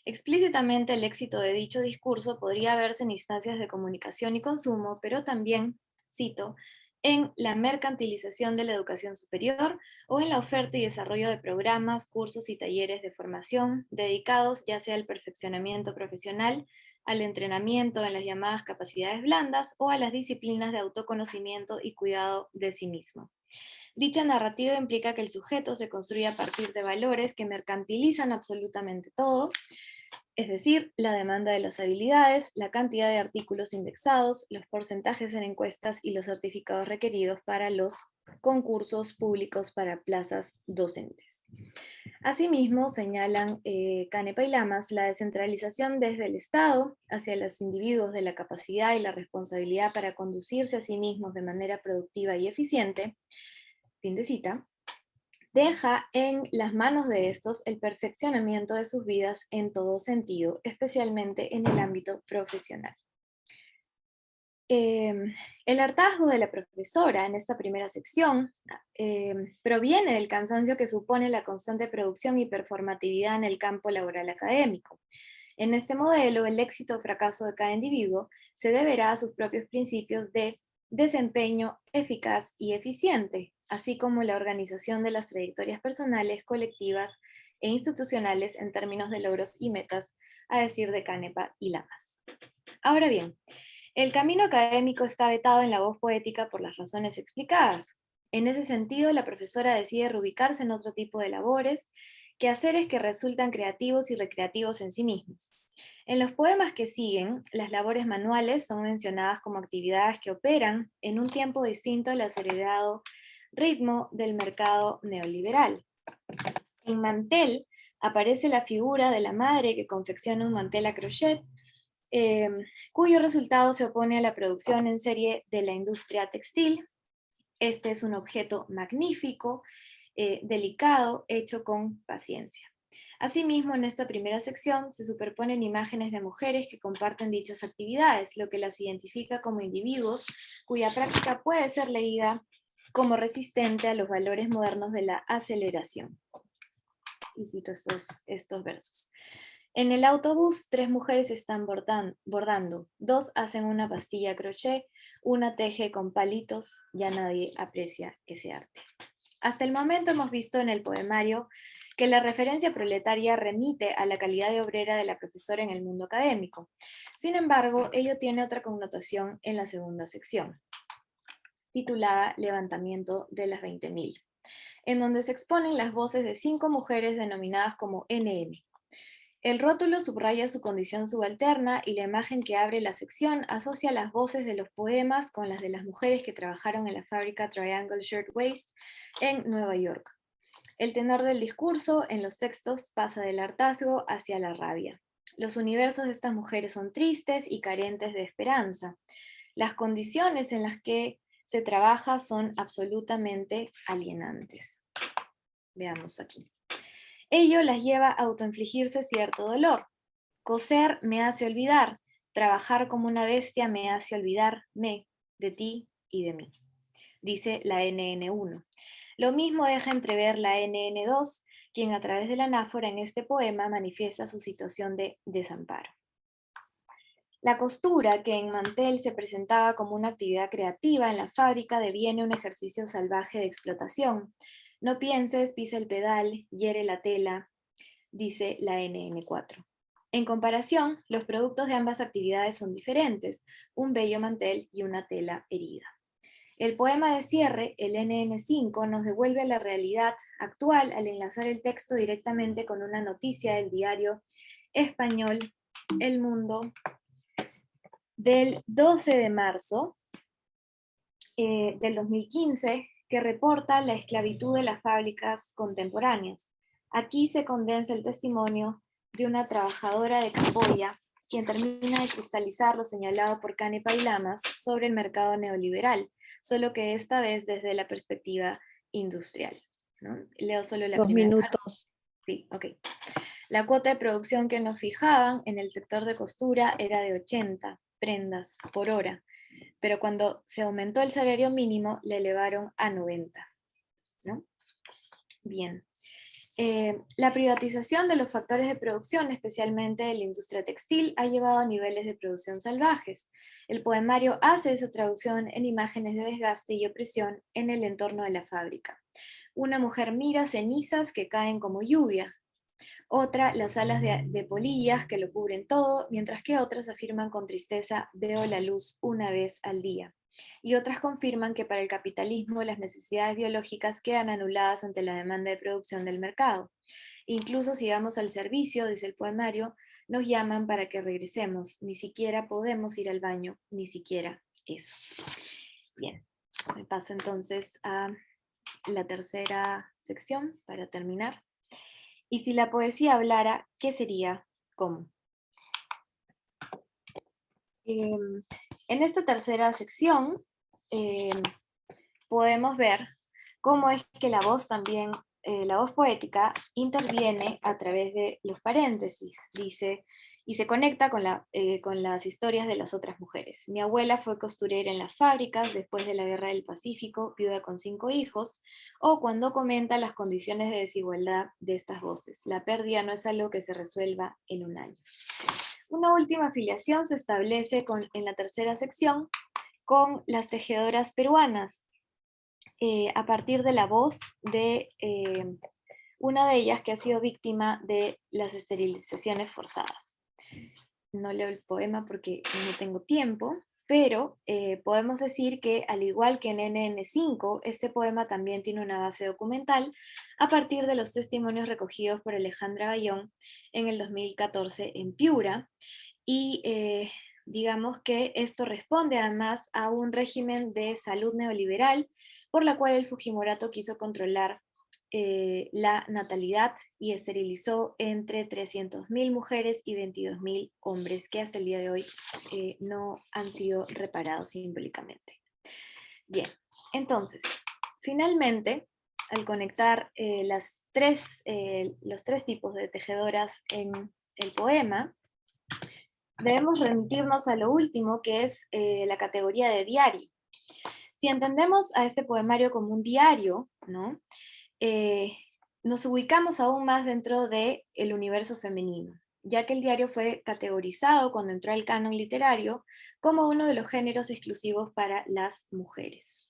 Explícitamente el éxito de dicho discurso podría verse en instancias de comunicación y consumo, pero también, cito, en la mercantilización de la educación superior o en la oferta y desarrollo de programas, cursos y talleres de formación dedicados ya sea al perfeccionamiento profesional, al entrenamiento en las llamadas capacidades blandas o a las disciplinas de autoconocimiento y cuidado de sí mismo. Dicha narrativa implica que el sujeto se construye a partir de valores que mercantilizan absolutamente todo, es decir, la demanda de las habilidades, la cantidad de artículos indexados, los porcentajes en encuestas y los certificados requeridos para los concursos públicos para plazas docentes. Asimismo, señalan Canepa y Lamas la descentralización desde el Estado hacia los individuos de la capacidad y la responsabilidad para conducirse a sí mismos de manera productiva y eficiente, fin de cita, deja en las manos de estos el perfeccionamiento de sus vidas en todo sentido, especialmente en el ámbito profesional. El hartazgo de la profesora en esta primera sección proviene del cansancio que supone la constante producción y performatividad en el campo laboral académico. En este modelo, el éxito o fracaso de cada individuo se deberá a sus propios principios de desempeño eficaz y eficiente, así como la organización de las trayectorias personales, colectivas e institucionales en términos de logros y metas, a decir de Canepa y Lamas. Ahora bien, el camino académico está vetado en la voz poética por las razones explicadas. En ese sentido, la profesora decide reubicarse en otro tipo de labores, quehaceres que resultan creativos y recreativos en sí mismos. En los poemas que siguen, las labores manuales son mencionadas como actividades que operan en un tiempo distinto al acelerado ritmo del mercado neoliberal. En Mantel aparece la figura de la madre que confecciona un mantel a crochet, cuyo resultado se opone a la producción en serie de la industria textil. Este es un objeto magnífico, delicado, hecho con paciencia. Asimismo, en esta primera sección se superponen imágenes de mujeres que comparten dichas actividades, lo que las identifica como individuos cuya práctica puede ser leída como resistente a los valores modernos de la aceleración. Y cito estos versos. En el autobús, 3 mujeres están bordando. 2 hacen una pastilla a crochet, una teje con palitos, ya nadie aprecia ese arte. Hasta el momento hemos visto en el poemario que la referencia proletaria remite a la calidad de obrera de la profesora en el mundo académico. Sin embargo, ello tiene otra connotación en la segunda sección, titulada Levantamiento de las 20.000, en donde se exponen las voces de 5 mujeres denominadas como NM. El rótulo subraya su condición subalterna y la imagen que abre la sección asocia las voces de los poemas con las de las mujeres que trabajaron en la fábrica Triangle Shirtwaist en Nueva York. El tenor del discurso en los textos pasa del hartazgo hacia la rabia. Los universos de estas mujeres son tristes y carentes de esperanza. Las condiciones en las que se trabaja son absolutamente alienantes. Veamos aquí. Ello las lleva a autoinfligirse cierto dolor. Coser me hace olvidar, trabajar como una bestia me hace olvidarme de ti y de mí, dice la NN1. Lo mismo deja entrever la NN2, quien a través de la anáfora en este poema manifiesta su situación de desamparo. La costura, que en Mantel se presentaba como una actividad creativa en la fábrica, deviene un ejercicio salvaje de explotación. No pienses, pisa el pedal, hiere la tela, dice la NN4. En comparación, los productos de ambas actividades son diferentes, un bello mantel y una tela herida. El poema de cierre, el NN5, nos devuelve a la realidad actual al enlazar el texto directamente con una noticia del diario español El Mundo del 12 de marzo del 2015, que reporta la esclavitud de las fábricas contemporáneas. Aquí se condensa el testimonio de una trabajadora de Camboya, quien termina de cristalizar lo señalado por Canepa y Lamas sobre el mercado neoliberal, solo que esta vez desde la perspectiva industrial, ¿no? Leo solo la 2 primera parte. minutos. Sí, ok. La cuota de producción que nos fijaban en el sector de costura era de 80 prendas por hora, pero cuando se aumentó el salario mínimo le elevaron a 90, ¿no? Bien. La privatización de los factores de producción, especialmente de la industria textil, ha llevado a niveles de producción salvajes. El poemario hace esa traducción en imágenes de desgaste y opresión en el entorno de la fábrica. Una mujer mira cenizas que caen como lluvia. Otra, las alas de polillas que lo cubren todo, mientras que otras afirman con tristeza, veo la luz una vez al día. Y otras confirman que para el capitalismo las necesidades biológicas quedan anuladas ante la demanda de producción del mercado. Incluso si vamos al servicio, dice el poemario, nos llaman para que regresemos, ni siquiera podemos ir al baño, ni siquiera eso. Bien, me paso entonces a la tercera sección para terminar. Y si la poesía hablara, ¿qué sería? ¿Cómo? En esta tercera sección podemos ver cómo es que la voz también, la voz poética, interviene a través de los paréntesis, dice, y se conecta con las historias de las otras mujeres. Mi abuela fue costurera en las fábricas después de la Guerra del Pacífico, viuda con 5 hijos, o cuando comenta las condiciones de desigualdad de estas voces. La pérdida no es algo que se resuelva en un año. Una última afiliación se establece en la tercera sección con las tejedoras peruanas, a partir de la voz de una de ellas que ha sido víctima de las esterilizaciones forzadas. No leo el poema porque no tengo tiempo, pero podemos decir que al igual que en NN5, este poema también tiene una base documental a partir de los testimonios recogidos por Alejandra Bayón en el 2014 en Piura, y digamos que esto responde además a un régimen de salud neoliberal por la cual el Fujimorato quiso controlar la natalidad y esterilizó entre 300.000 mujeres y 22.000 hombres que hasta el día de hoy no han sido reparados simbólicamente. Bien, entonces, finalmente, al conectar los tres tipos de tejedoras en el poema, debemos remitirnos a lo último, que es la categoría de diario. Si entendemos a este poemario como un diario, ¿no? Nos ubicamos aún más dentro del universo femenino, ya que el diario fue categorizado cuando entró al canon literario como uno de los géneros exclusivos para las mujeres.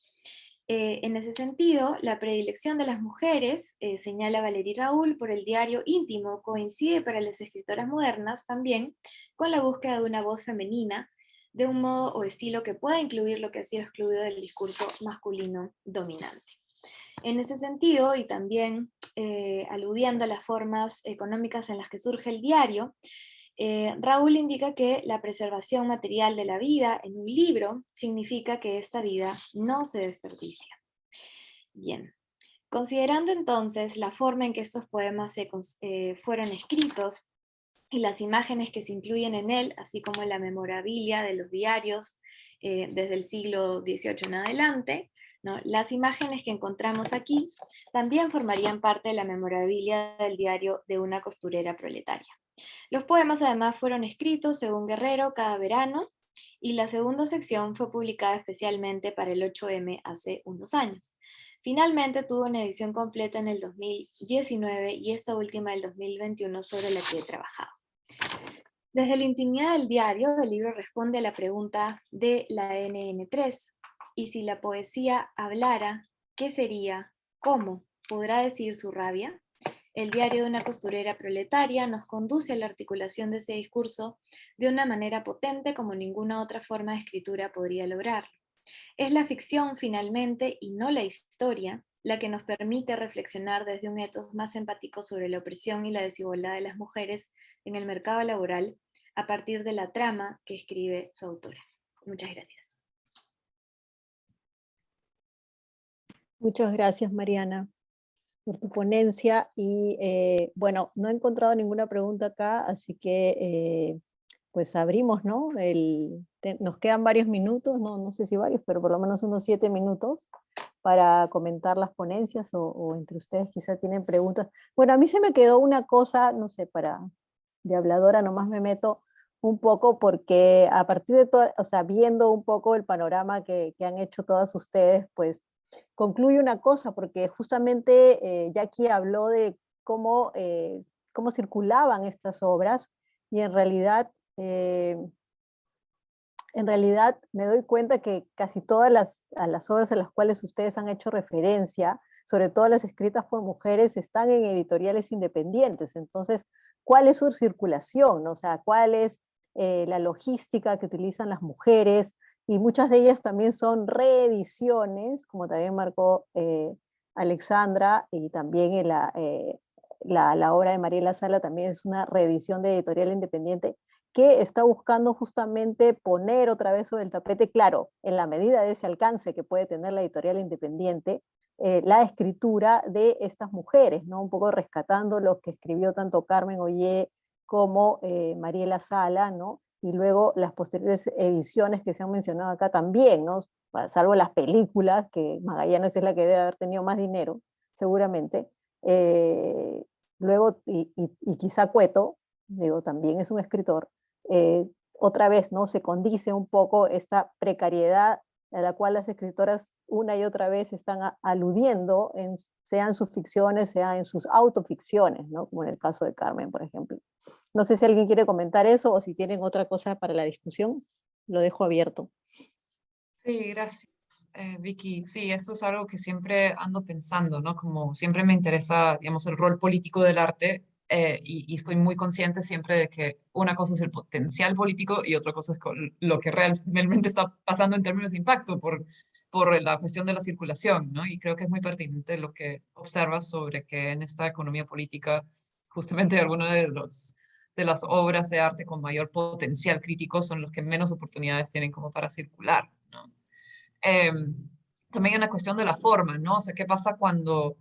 En ese sentido, la predilección de las mujeres, señala Valerie Raúl, por el diario íntimo coincide para las escritoras modernas también con la búsqueda de una voz femenina, de un modo o estilo que pueda incluir lo que ha sido excluido del discurso masculino dominante. En ese sentido, y también aludiendo a las formas económicas en las que surge el diario, Raúl indica que la preservación material de la vida en un libro significa que esta vida no se desperdicia. Bien, considerando entonces la forma en que estos poemas fueron escritos y las imágenes que se incluyen en él, así como la memorabilia de los diarios desde el siglo XVIII en adelante, ¿no? Las imágenes que encontramos aquí también formarían parte de la memorabilia del diario de una costurera proletaria. Los poemas además fueron escritos según Guerrero cada verano, y la segunda sección fue publicada especialmente para el 8M hace unos años. Finalmente tuvo una edición completa en el 2019 y esta última del 2021 sobre la que he trabajado. Desde la intimidad del diario, el libro responde a la pregunta de la NN3, y si la poesía hablara, ¿qué sería? ¿Cómo? ¿Podrá decir su rabia? El diario de una costurera proletaria nos conduce a la articulación de ese discurso de una manera potente como ninguna otra forma de escritura podría lograrlo. Es la ficción, finalmente, y no la historia, la que nos permite reflexionar desde un ethos más empático sobre la opresión y la desigualdad de las mujeres en el mercado laboral a partir de la trama que escribe su autora. Muchas gracias. Muchas gracias, Mariana, por tu ponencia. Y bueno, no he encontrado ninguna pregunta acá, así que pues abrimos, ¿no? Nos quedan varios minutos, no sé si varios, pero por lo menos unos 7 minutos para comentar las ponencias, o entre ustedes quizá tienen preguntas. Bueno, a mí se me quedó una cosa, no sé, de habladora nomás me meto un poco, porque a partir de todo, o sea, viendo un poco el panorama que han hecho todas ustedes, pues concluye una cosa, porque justamente Jackie habló de cómo circulaban estas obras, y en realidad me doy cuenta que casi todas las obras a las cuales ustedes han hecho referencia, sobre todo las escritas por mujeres, están en editoriales independientes. Entonces, ¿cuál es su circulación, ¿no? O sea, ¿cuál es la logística que utilizan las mujeres? Y muchas de ellas también son reediciones, como también marcó Alexandra, y también en la obra de Mariela Sala también es una reedición de editorial independiente, que está buscando justamente poner otra vez sobre el tapete, claro, en la medida de ese alcance que puede tener la editorial independiente, la escritura de estas mujeres, ¿no? Un poco rescatando lo que escribió tanto Carmen Ollé como Mariela Sala, ¿no? Y luego las posteriores ediciones que se han mencionado acá también, ¿no? Salvo las películas, que Magallanes es la que debe haber tenido más dinero, seguramente. Luego, y quizá Cueto, digo, también es un escritor. Otra vez, ¿no? Se condice un poco esta precariedad a la cual las escritoras una y otra vez están aludiendo, sea en sus ficciones, sea en sus autoficciones, ¿no? Como en el caso de Carmen, por ejemplo. No sé si alguien quiere comentar eso, o si tienen otra cosa para la discusión, lo dejo abierto. Sí, gracias, Vicky. Sí, esto es algo que siempre ando pensando, ¿no? Como siempre me interesa, digamos, el rol político del arte y estoy muy consciente siempre de que una cosa es el potencial político y otra cosa es lo que realmente está pasando en términos de impacto por la cuestión de la circulación, ¿no? Y creo que es muy pertinente lo que observas sobre que en esta economía política, justamente algunos de las obras de arte con mayor potencial crítico son los que menos oportunidades tienen como para circular, ¿no? También en la cuestión de la forma, ¿no? O sea, ¿qué pasa cuando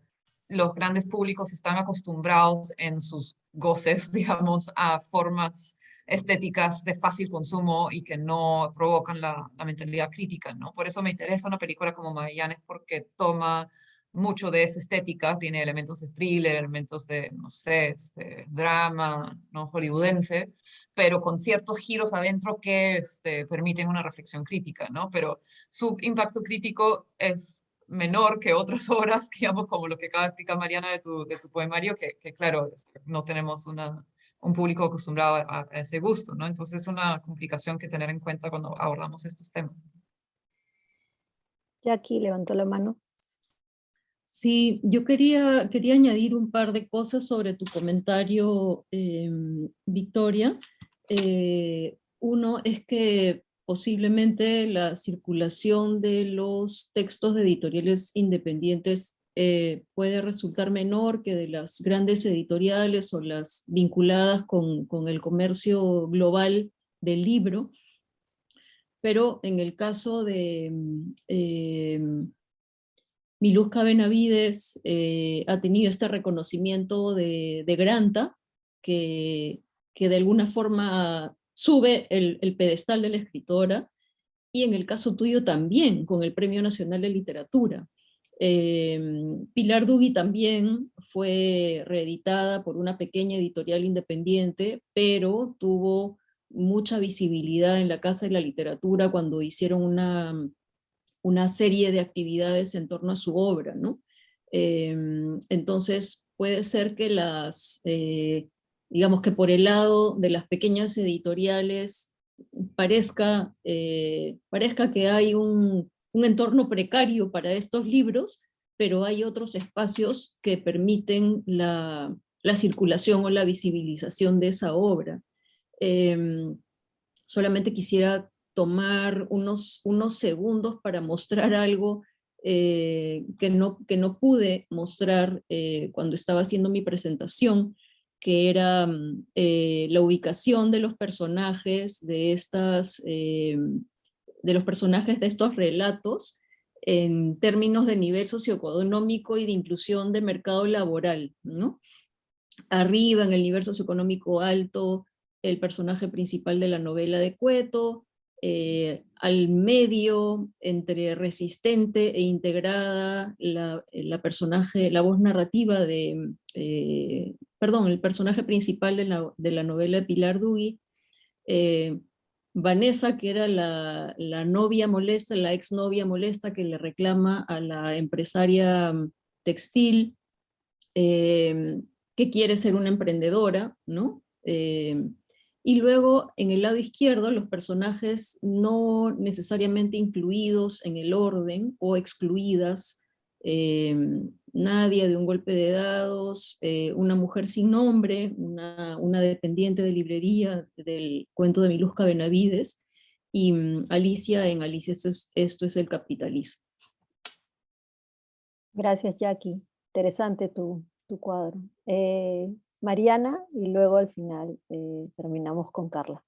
los grandes públicos están acostumbrados en sus goces, digamos, a formas estéticas de fácil consumo y que no provocan la mentalidad crítica, ¿no? Por eso me interesa una película como Magallanes, porque toma mucho de esa estética, tiene elementos de thriller, elementos de, no sé, drama, ¿no? Hollywoodense, pero con ciertos giros adentro que permiten una reflexión crítica, ¿no? Pero su impacto crítico es menor que otras obras, digamos, como lo que acaba de explicar Mariana de tu poemario, que claro, no tenemos un público acostumbrado a ese gusto, ¿no? Entonces es una complicación que tener en cuenta cuando abordamos estos temas. Jackie levantó la mano. Sí, yo quería añadir un par de cosas sobre tu comentario, Victoria. Uno es que posiblemente la circulación de los textos de editoriales independientes puede resultar menor que de las grandes editoriales o las vinculadas con el comercio global del libro, pero en el caso de Miluska Benavides ha tenido este reconocimiento de Granta, que de alguna forma sube el pedestal de la escritora, y en el caso tuyo también, con el Premio Nacional de Literatura. Pilar Dugui también fue reeditada por una pequeña editorial independiente, pero tuvo mucha visibilidad en la Casa de la Literatura cuando hicieron una serie de actividades en torno a su obra, ¿no? Entonces puede ser que digamos que por el lado de las pequeñas editoriales parezca que hay un entorno precario para estos libros, pero hay otros espacios que permiten la circulación o la visibilización de esa obra. Solamente quisiera tomar unos segundos para mostrar algo que no pude mostrar cuando estaba haciendo mi presentación, que era la ubicación de los personajes de los personajes de estos relatos en términos de nivel socioeconómico y de inclusión de mercado laboral, ¿no? Arriba, en el nivel socioeconómico alto, el personaje principal de la novela de Cueto, al medio, entre resistente e integrada, la voz narrativa el personaje principal de la novela de Pilar Dugui, Vanessa, que era la novia molesta, la exnovia molesta que le reclama a la empresaria textil, que quiere ser una emprendedora, ¿no? Y luego, en el lado izquierdo, los personajes no necesariamente incluidos en el orden o excluidas, Nadia de Un golpe de dados, una mujer sin nombre, una dependiente de librería del cuento de Miluska Benavides, y Alicia en Alicia, esto es el capitalismo. Gracias, Jackie. Interesante tu cuadro. Mariana, y luego al final terminamos con Carla.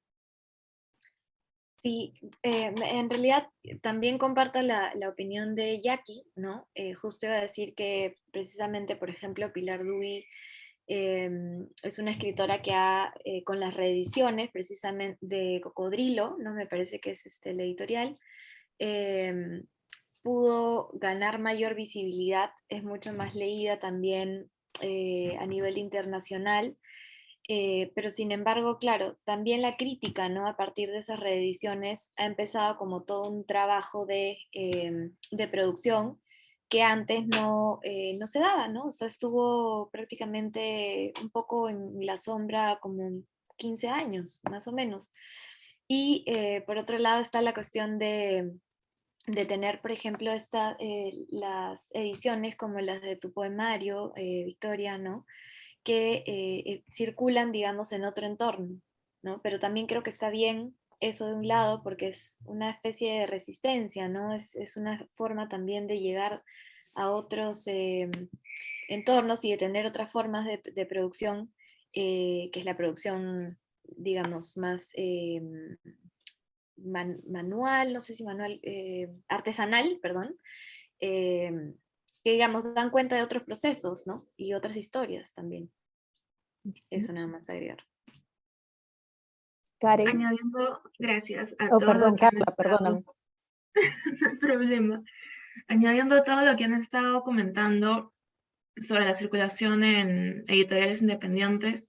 Sí, en realidad también comparto la opinión de Jackie, ¿no? Justo iba a decir que precisamente, por ejemplo, Pilar Dugui es una escritora que con las reediciones precisamente de Cocodrilo, ¿no? Me parece que es la editorial, pudo ganar mayor visibilidad, es mucho más leída también a nivel internacional. Pero sin embargo, claro, también la crítica, ¿no? A partir de esas reediciones ha empezado como todo un trabajo de producción que antes no se daba, ¿no? O sea, estuvo prácticamente un poco en la sombra como 15 años, más o menos. Y por otro lado está la cuestión de tener, por ejemplo, las ediciones como las de tu poemario, Victoria, ¿no? que circulan, digamos, en otro entorno, ¿no? Pero también creo que está bien eso de un lado porque es una especie de resistencia, ¿no? Es una forma también de llegar a otros entornos y de tener otras formas de producción, que es la producción, digamos, más manual, no sé si manual, artesanal, perdón, que digamos dan cuenta de otros procesos, ¿no? Y otras historias también. Eso nada más agregar. Karen. Añadiendo, gracias a Oh, todo perdón, lo que han Carla, perdóname. estado, no hay problema. Añadiendo a todo lo que han estado comentando sobre la circulación en editoriales independientes,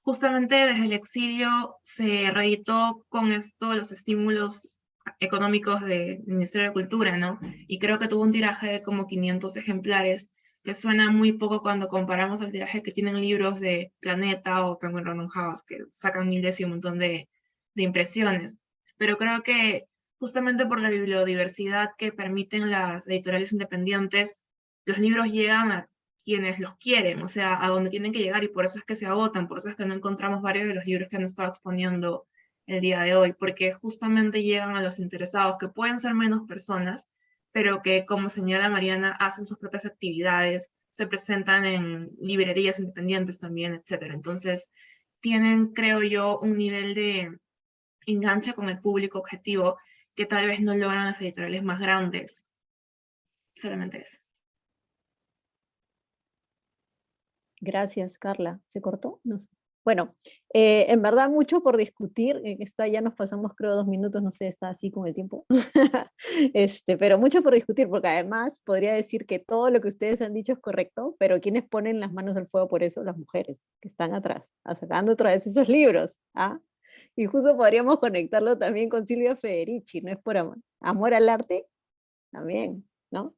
justamente desde el exilio se reeditó con esto los estímulos económicos del Ministerio de Cultura, ¿no? Y creo que tuvo un tiraje de como 500 ejemplares, que suena muy poco cuando comparamos al tiraje que tienen libros de Planeta o Penguin Random House, que sacan miles y un montón de impresiones. Pero creo que justamente por la bibliodiversidad que permiten las editoriales independientes, los libros llegan a quienes los quieren, o sea, a donde tienen que llegar, y por eso es que se agotan, por eso es que no encontramos varios de los libros que han estado exponiendo el día de hoy, porque justamente llegan a los interesados, que pueden ser menos personas, pero que, como señala Mariana, hacen sus propias actividades, se presentan en librerías independientes también, etc. Entonces, tienen, creo yo, un nivel de enganche con el público objetivo que tal vez no logran las editoriales más grandes. Solamente eso. Gracias, Carla. ¿Se cortó? No sé. Bueno, en verdad mucho por discutir. Ya nos pasamos creo 2 minutos, no sé, está así con el tiempo. Pero mucho por discutir, porque además podría decir que todo lo que ustedes han dicho es correcto, pero ¿quiénes ponen las manos al fuego por eso? Las mujeres que están atrás, sacando otra vez esos libros. ¿Ah? Y justo podríamos conectarlo también con Silvia Federici, ¿no es por amor al arte? También, ¿no?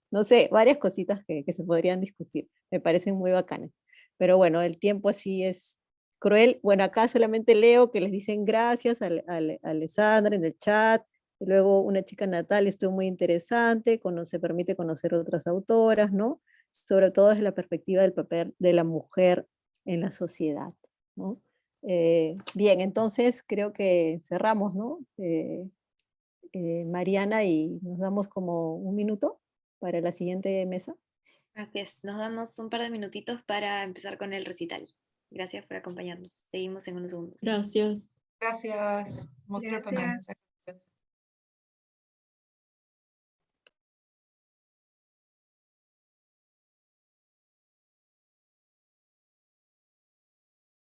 No sé, varias cositas que se podrían discutir, me parecen muy bacanas. Pero bueno, el tiempo así es cruel. Bueno, acá solamente leo que les dicen gracias a Alessandra en el chat, y luego una chica Natalia, estuvo muy interesante, se permite conocer otras autoras, ¿no? Sobre todo desde la perspectiva del papel de la mujer en la sociedad, ¿no? Bien, entonces creo que cerramos, ¿no? Mariana, y nos damos como 1 minuto para la siguiente mesa. Así es, nos damos un par de minutitos para empezar con el recital. Gracias por acompañarnos. Seguimos en unos segundos. Gracias. Gracias. Muchas Gracias. gracias.